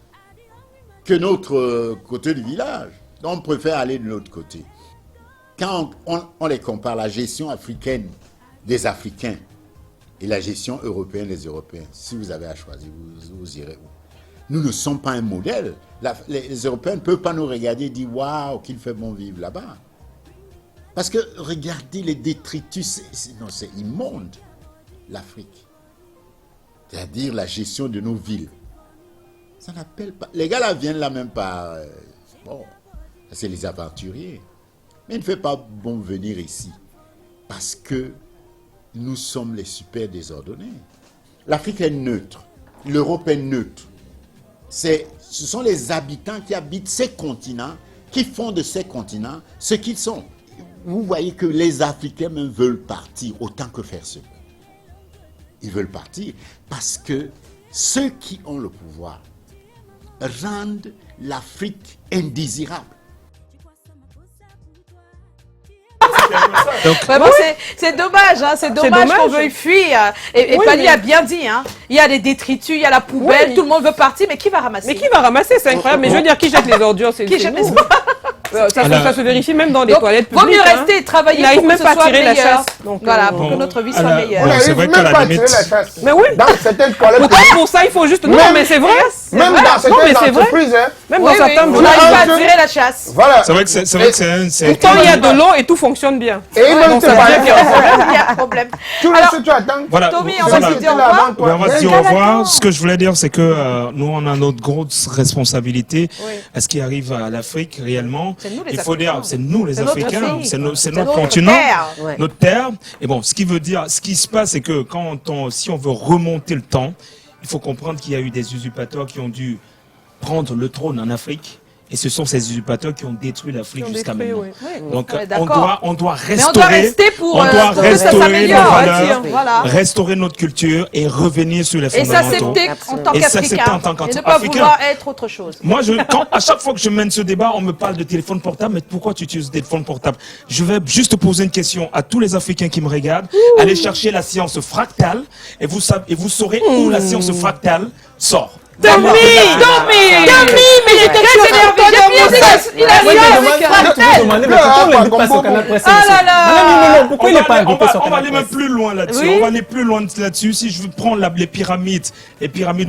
Speaker 17: que notre côté du village. Donc on préfère aller de l'autre côté. Quand on les compare, la gestion africaine des Africains et la gestion européenne des Européens, si vous avez à choisir, vous irez où? nous ne sommes pas un modèle. Les Européens ne peuvent pas nous regarder et dire « Waouh, qu'il fait bon vivre là-bas ». Parce que regardez les détritus, c'est immonde, l'Afrique. C'est-à-dire la gestion de nos villes. Ça n'appelle pas... Les gars là viennent là même par... bon, c'est les aventuriers. Mais il ne fait pas bon venir ici. Parce que nous sommes les super désordonnés. L'Afrique est neutre. L'Europe est neutre. Ce sont les habitants qui habitent ces continents, qui font de ces continents ce qu'ils sont. Vous voyez que les Africains même veulent partir autant que faire se peut. Ils veulent partir parce que ceux qui ont le pouvoir rendent l'Afrique indésirable.
Speaker 1: Donc, vraiment, c'est dommage, hein, c'est dommage qu'on veuille fuir. Et
Speaker 3: oui,
Speaker 1: Pali a bien dit, hein, il y a les détritus, il y a la poubelle,
Speaker 3: oui.
Speaker 1: Tout le monde veut partir, mais qui va ramasser?
Speaker 3: Mais qui va ramasser? C'est incroyable. Mais je veux dire, qui jette les ordures? C'est nous. Ça se vérifie même dans les toilettes publiques.
Speaker 1: Vaut mieux rester et travailler pour que ce soit meilleur.
Speaker 3: Voilà,
Speaker 1: pour que notre vie soit meilleure.
Speaker 4: On n'arrive même pas à tirer la chasse.
Speaker 3: Mais oui.
Speaker 4: Dans certaines toilettes.
Speaker 3: Pour ça, il faut juste... Non, mais c'est vrai.
Speaker 4: Même dans certaines entreprises.
Speaker 3: Même dans certains...
Speaker 1: On n'arrive pas à tirer la chasse.
Speaker 4: Voilà.
Speaker 14: C'est vrai que c'est...
Speaker 3: Pourtant, il y a de l'eau et tout fonctionne bien.
Speaker 1: Et même ça veut dire qu'il y a un problème.
Speaker 4: Tout le monde, tu attends.
Speaker 14: Voilà.
Speaker 1: Tommy, on va se dire au revoir.
Speaker 14: On va se dire au revoir. Ce que je voulais dire, c'est que nous, on a notre grosse responsabilité à ce qui arrive à l'Afrique réellement. Il faut dire, c'est nous les Africains, c'est notre continent, notre terre. Et bon, ce qui se passe, c'est que si on veut remonter le temps, il faut comprendre qu'il y a eu des usurpateurs qui ont dû prendre le trône en Afrique. Et ce sont ces usurpateurs qui ont détruit l'Afrique jusqu'à maintenant.
Speaker 1: Oui.
Speaker 14: Donc on doit restaurer,
Speaker 1: mais on doit rester pour que ça s'améliore,
Speaker 14: nos valeurs, restaurer notre culture et revenir sur les fondamentaux.
Speaker 1: Et s'accepter en tant qu'Africain. Et ne pas vouloir être autre chose.
Speaker 14: Moi, à chaque fois que je mène ce débat, on me parle de téléphone portable. Mais pourquoi tu utilises le téléphone portable? Je vais juste poser une question à tous les Africains qui me regardent. Allez chercher la science fractale et vous saurez où la science fractale sort.
Speaker 1: Tommy, mais j'étais très énervé. Il a dit avec
Speaker 14: pourquoi il n'est pas invité sur Canal+? On va aller même plus loin là-dessus. On va aller plus loin là-dessus. Si je veux prendre les pyramides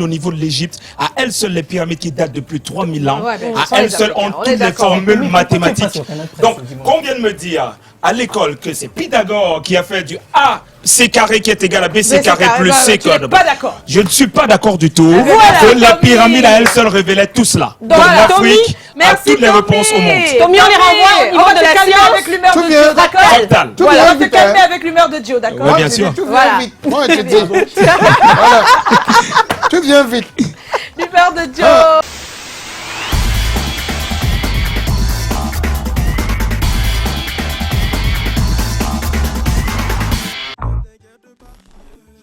Speaker 14: au niveau de l'Égypte, à elles seules les pyramides qui datent de plus de 3000 ans, à elles seules ont toutes les formules mathématiques. Donc, qu'on vient de me dire à l'école que c'est Pythagore qui a fait du A C carré qui est égal à BC carré plus C code.
Speaker 1: Pas d'accord.
Speaker 14: Je ne suis pas d'accord du tout. Que la pyramide à elle seule révélait tout cela. Donc l'Afrique a toutes les réponses au monde.
Speaker 1: Tommy, on les renvoie au niveau de la science avec l'humeur de Joe, d'accord? Voilà, on va te calmer avec l'humeur de Joe, d'accord?
Speaker 14: Oui, bien sûr.
Speaker 4: Voilà. Moi, je dis. Tu viens vite.
Speaker 1: L'humeur de Joe.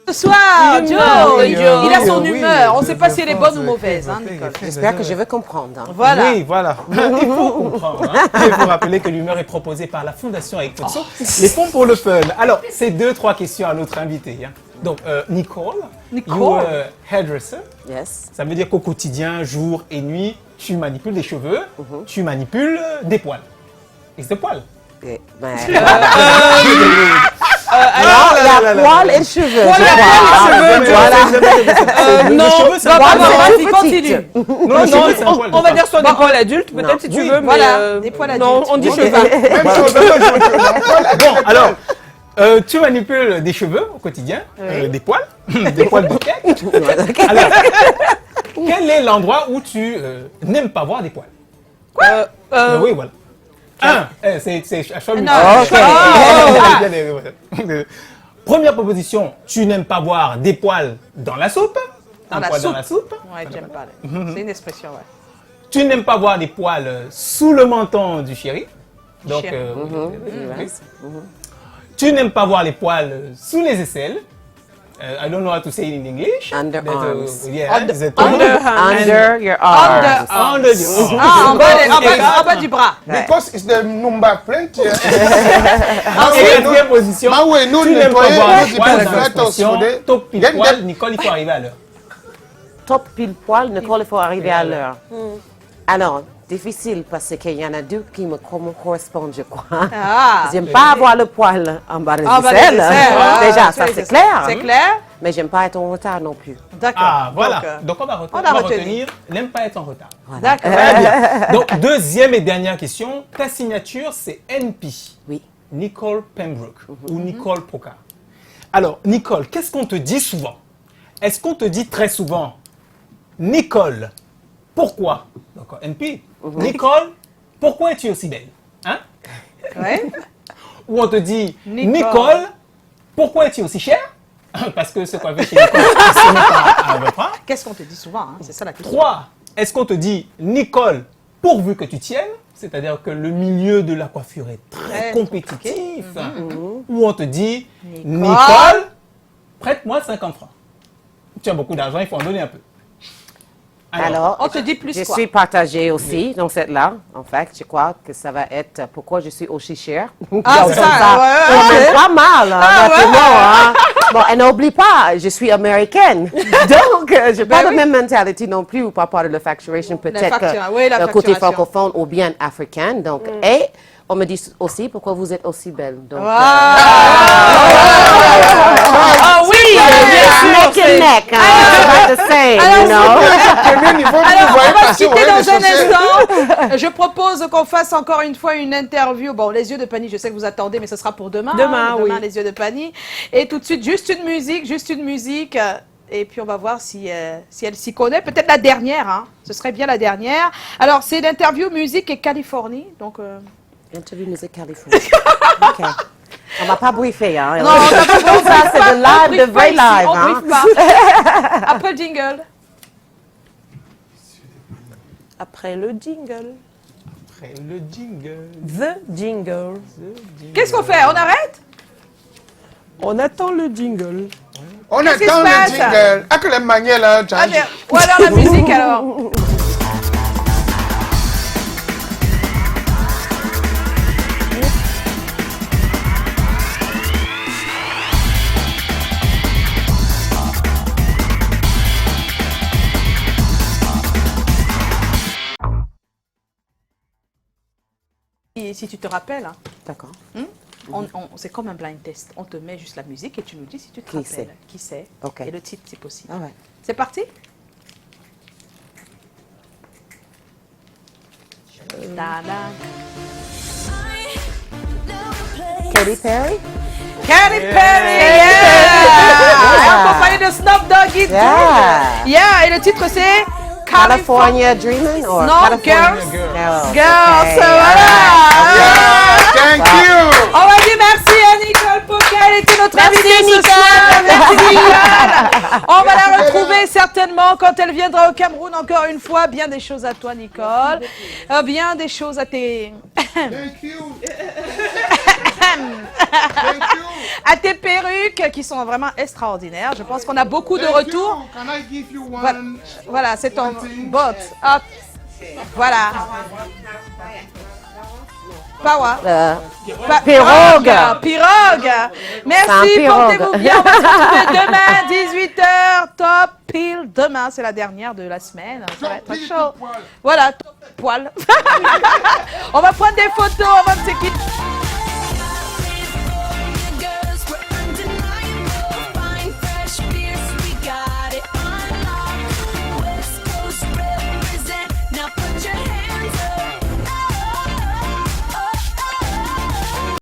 Speaker 1: Ce soir, Joe, il a son humeur. On ne sait pas si elle est bonne ou mauvaise. Hein,
Speaker 12: j'espère que je vais comprendre.
Speaker 1: Voilà.
Speaker 2: Oui, voilà. Il faut comprendre. Hein. Il faut rappeler que l'humeur est proposée par la Fondation Aïkotso, les fonds pour le fun. Alors, c'est 2-3 questions à notre invité. Hein. Donc, Nicole, you hairdresser.
Speaker 12: Yes.
Speaker 2: Ça veut dire qu'au quotidien, jour et nuit, tu manipules des cheveux, tu manipules des poils. Est-ce des poils?
Speaker 12: Alors, la poil et le cheveu.
Speaker 3: Non, continue. On va dire soit des poils adultes, peut-être si tu veux, mais
Speaker 1: des poils adultes.
Speaker 3: Non, on dit cheveux.
Speaker 2: Bon, alors, tu manipules des cheveux au quotidien, des poils de tête. Alors, quel est l'endroit où tu n'aimes pas voir des poils?
Speaker 1: Quoi?
Speaker 2: Oui, voilà. C'est à choix. Première proposition, tu n'aimes pas voir des poils dans la soupe.
Speaker 1: Dans la soupe? Ouais, j'aime pas. C'est une expression, ouais.
Speaker 2: Tu n'aimes pas voir des poils sous le menton du chéri. Donc, tu n'aimes pas voir les poils sous les aisselles. I don't know how to say it in English.
Speaker 12: Underarms.
Speaker 2: Under your arms. Under your arms.
Speaker 1: En bas du bras.
Speaker 4: Because it's the number plenty.
Speaker 2: En quatrième position, tu n'aimes pas voir les poils dans l'expression. Top pile poil, Nicole, il faut arriver à l'heure.
Speaker 12: Top pile poil, Nicole, il faut arriver à l'heure. Alors, difficile parce qu'il y en a deux qui me correspondent, je crois. J'aime pas avoir le poil en bas des aisselles. Déjà, ça c'est clair.
Speaker 1: C'est clair.
Speaker 12: Mais j'aime pas être en retard non plus.
Speaker 1: D'accord.
Speaker 2: Ah, voilà. Donc, on va retenir, n'aime pas être en retard.
Speaker 1: D'accord.
Speaker 2: Très bien. Donc, deuxième et dernière question. Ta signature, c'est NP.
Speaker 12: Oui.
Speaker 2: Nicole Pembroke ou Nicole Poca. Alors, Nicole, qu'est-ce qu'on te dit souvent? Est-ce qu'on te dit très souvent, Nicole, pourquoi? Donc, NP. Nicole, pourquoi es-tu aussi belle? Hein?
Speaker 1: Ouais.
Speaker 2: Ou on te dit, Nicole, pourquoi es-tu aussi chère? Parce que c'est quoi chez Nicole? Ce n'est pas à votre part.
Speaker 1: Qu'est-ce qu'on te dit souvent, hein? C'est ça la question.
Speaker 2: 3. Est-ce qu'on te dit, Nicole, pourvu que tu tiennes? C'est-à-dire que le milieu de la coiffure est très compétitif. Ou on te dit, Nicole, prête-moi 50 francs. Tu as beaucoup d'argent, il faut en donner un peu.
Speaker 12: Alors,
Speaker 1: on te dit plus
Speaker 12: je
Speaker 1: quoi?
Speaker 12: suis partagée aussi dans cette-là. En fait, je crois que ça va être pourquoi je suis aussi chère.
Speaker 1: Ah, c'est ça,
Speaker 12: pas mal, hein. Bon, et n'oublie pas, je suis américaine. Donc, je n'ai pas la même mentalité non plus, ou pas part de la facturation, peut-être le côté francophone ou bien africain. Donc, et on me dit aussi pourquoi vous êtes aussi belle. Donc,
Speaker 1: ah oui,
Speaker 12: neck and neck, the same, you know.
Speaker 1: Alors, on va se quitter dans un instant. Je propose qu'on fasse encore une fois une interview. Bon, les yeux de Pani, je sais que vous attendez, mais ce sera pour demain.
Speaker 3: Demain, oui.
Speaker 1: Les yeux de Pani. Et tout de suite, juste une musique. Et puis, on va voir si elle s'y connaît. Peut-être la dernière, hein. Ce serait bien la dernière. Alors, c'est l'interview musique et Californie. Donc,
Speaker 12: interview musique Californie. OK. On va pas briefer, hein.
Speaker 1: Non, on va pas
Speaker 12: ça, c'est de live, de vrai live,
Speaker 1: on
Speaker 12: hein.
Speaker 1: briefe pas. Après le jingle.
Speaker 3: Après le jingle.
Speaker 2: Après le jingle.
Speaker 3: The jingle.
Speaker 1: Qu'est-ce qu'on fait? On arrête?
Speaker 3: On attend le jingle.
Speaker 4: On
Speaker 1: Qu'est-ce qui
Speaker 4: attend
Speaker 1: se
Speaker 4: le
Speaker 1: passe?
Speaker 4: jingle. Ah, que les manières là,
Speaker 1: Ah, bien. Ou alors la musique, alors. Si tu te rappelles, hein,
Speaker 12: d'accord.
Speaker 1: C'est comme un blind test. On te met juste la musique et tu nous dis si tu te
Speaker 12: Qui
Speaker 1: rappelles. Qui c'est?
Speaker 12: Ok.
Speaker 1: Et le titre, c'est possible.
Speaker 12: Ah ouais.
Speaker 1: C'est parti?
Speaker 12: Katy Perry?
Speaker 1: Katy Perry, yeah! Accompagné de Snoop Doggy. Yeah, et le titre c'est
Speaker 12: California Dreaming? Or
Speaker 1: Non,
Speaker 12: California
Speaker 1: Girls.
Speaker 12: Girls.
Speaker 1: Girls,
Speaker 12: Okay,
Speaker 1: voilà.
Speaker 4: Thank you.
Speaker 1: On va dire merci à Nicole Poca, elle était notre invitée ce soir. Merci Nicole. On va la retrouver certainement quand elle viendra au Cameroun encore une fois. Bien des choses à toi Nicole. Bien des choses à tes...
Speaker 4: Thank you.
Speaker 1: à tes perruques qui sont vraiment extraordinaires. Je pense qu'on a beaucoup de retours.
Speaker 4: Can I give you one?
Speaker 1: Voilà, c'est ton bot. Hop. Voilà. Pawa.
Speaker 12: Pirogue.
Speaker 1: Pirogue. Merci, portez-vous bien. On va se retrouver demain, 18h, top pile. Demain, c'est la dernière de la semaine. Ça va être chaud. Voilà, top poil. On va prendre des photos, on va se quitter.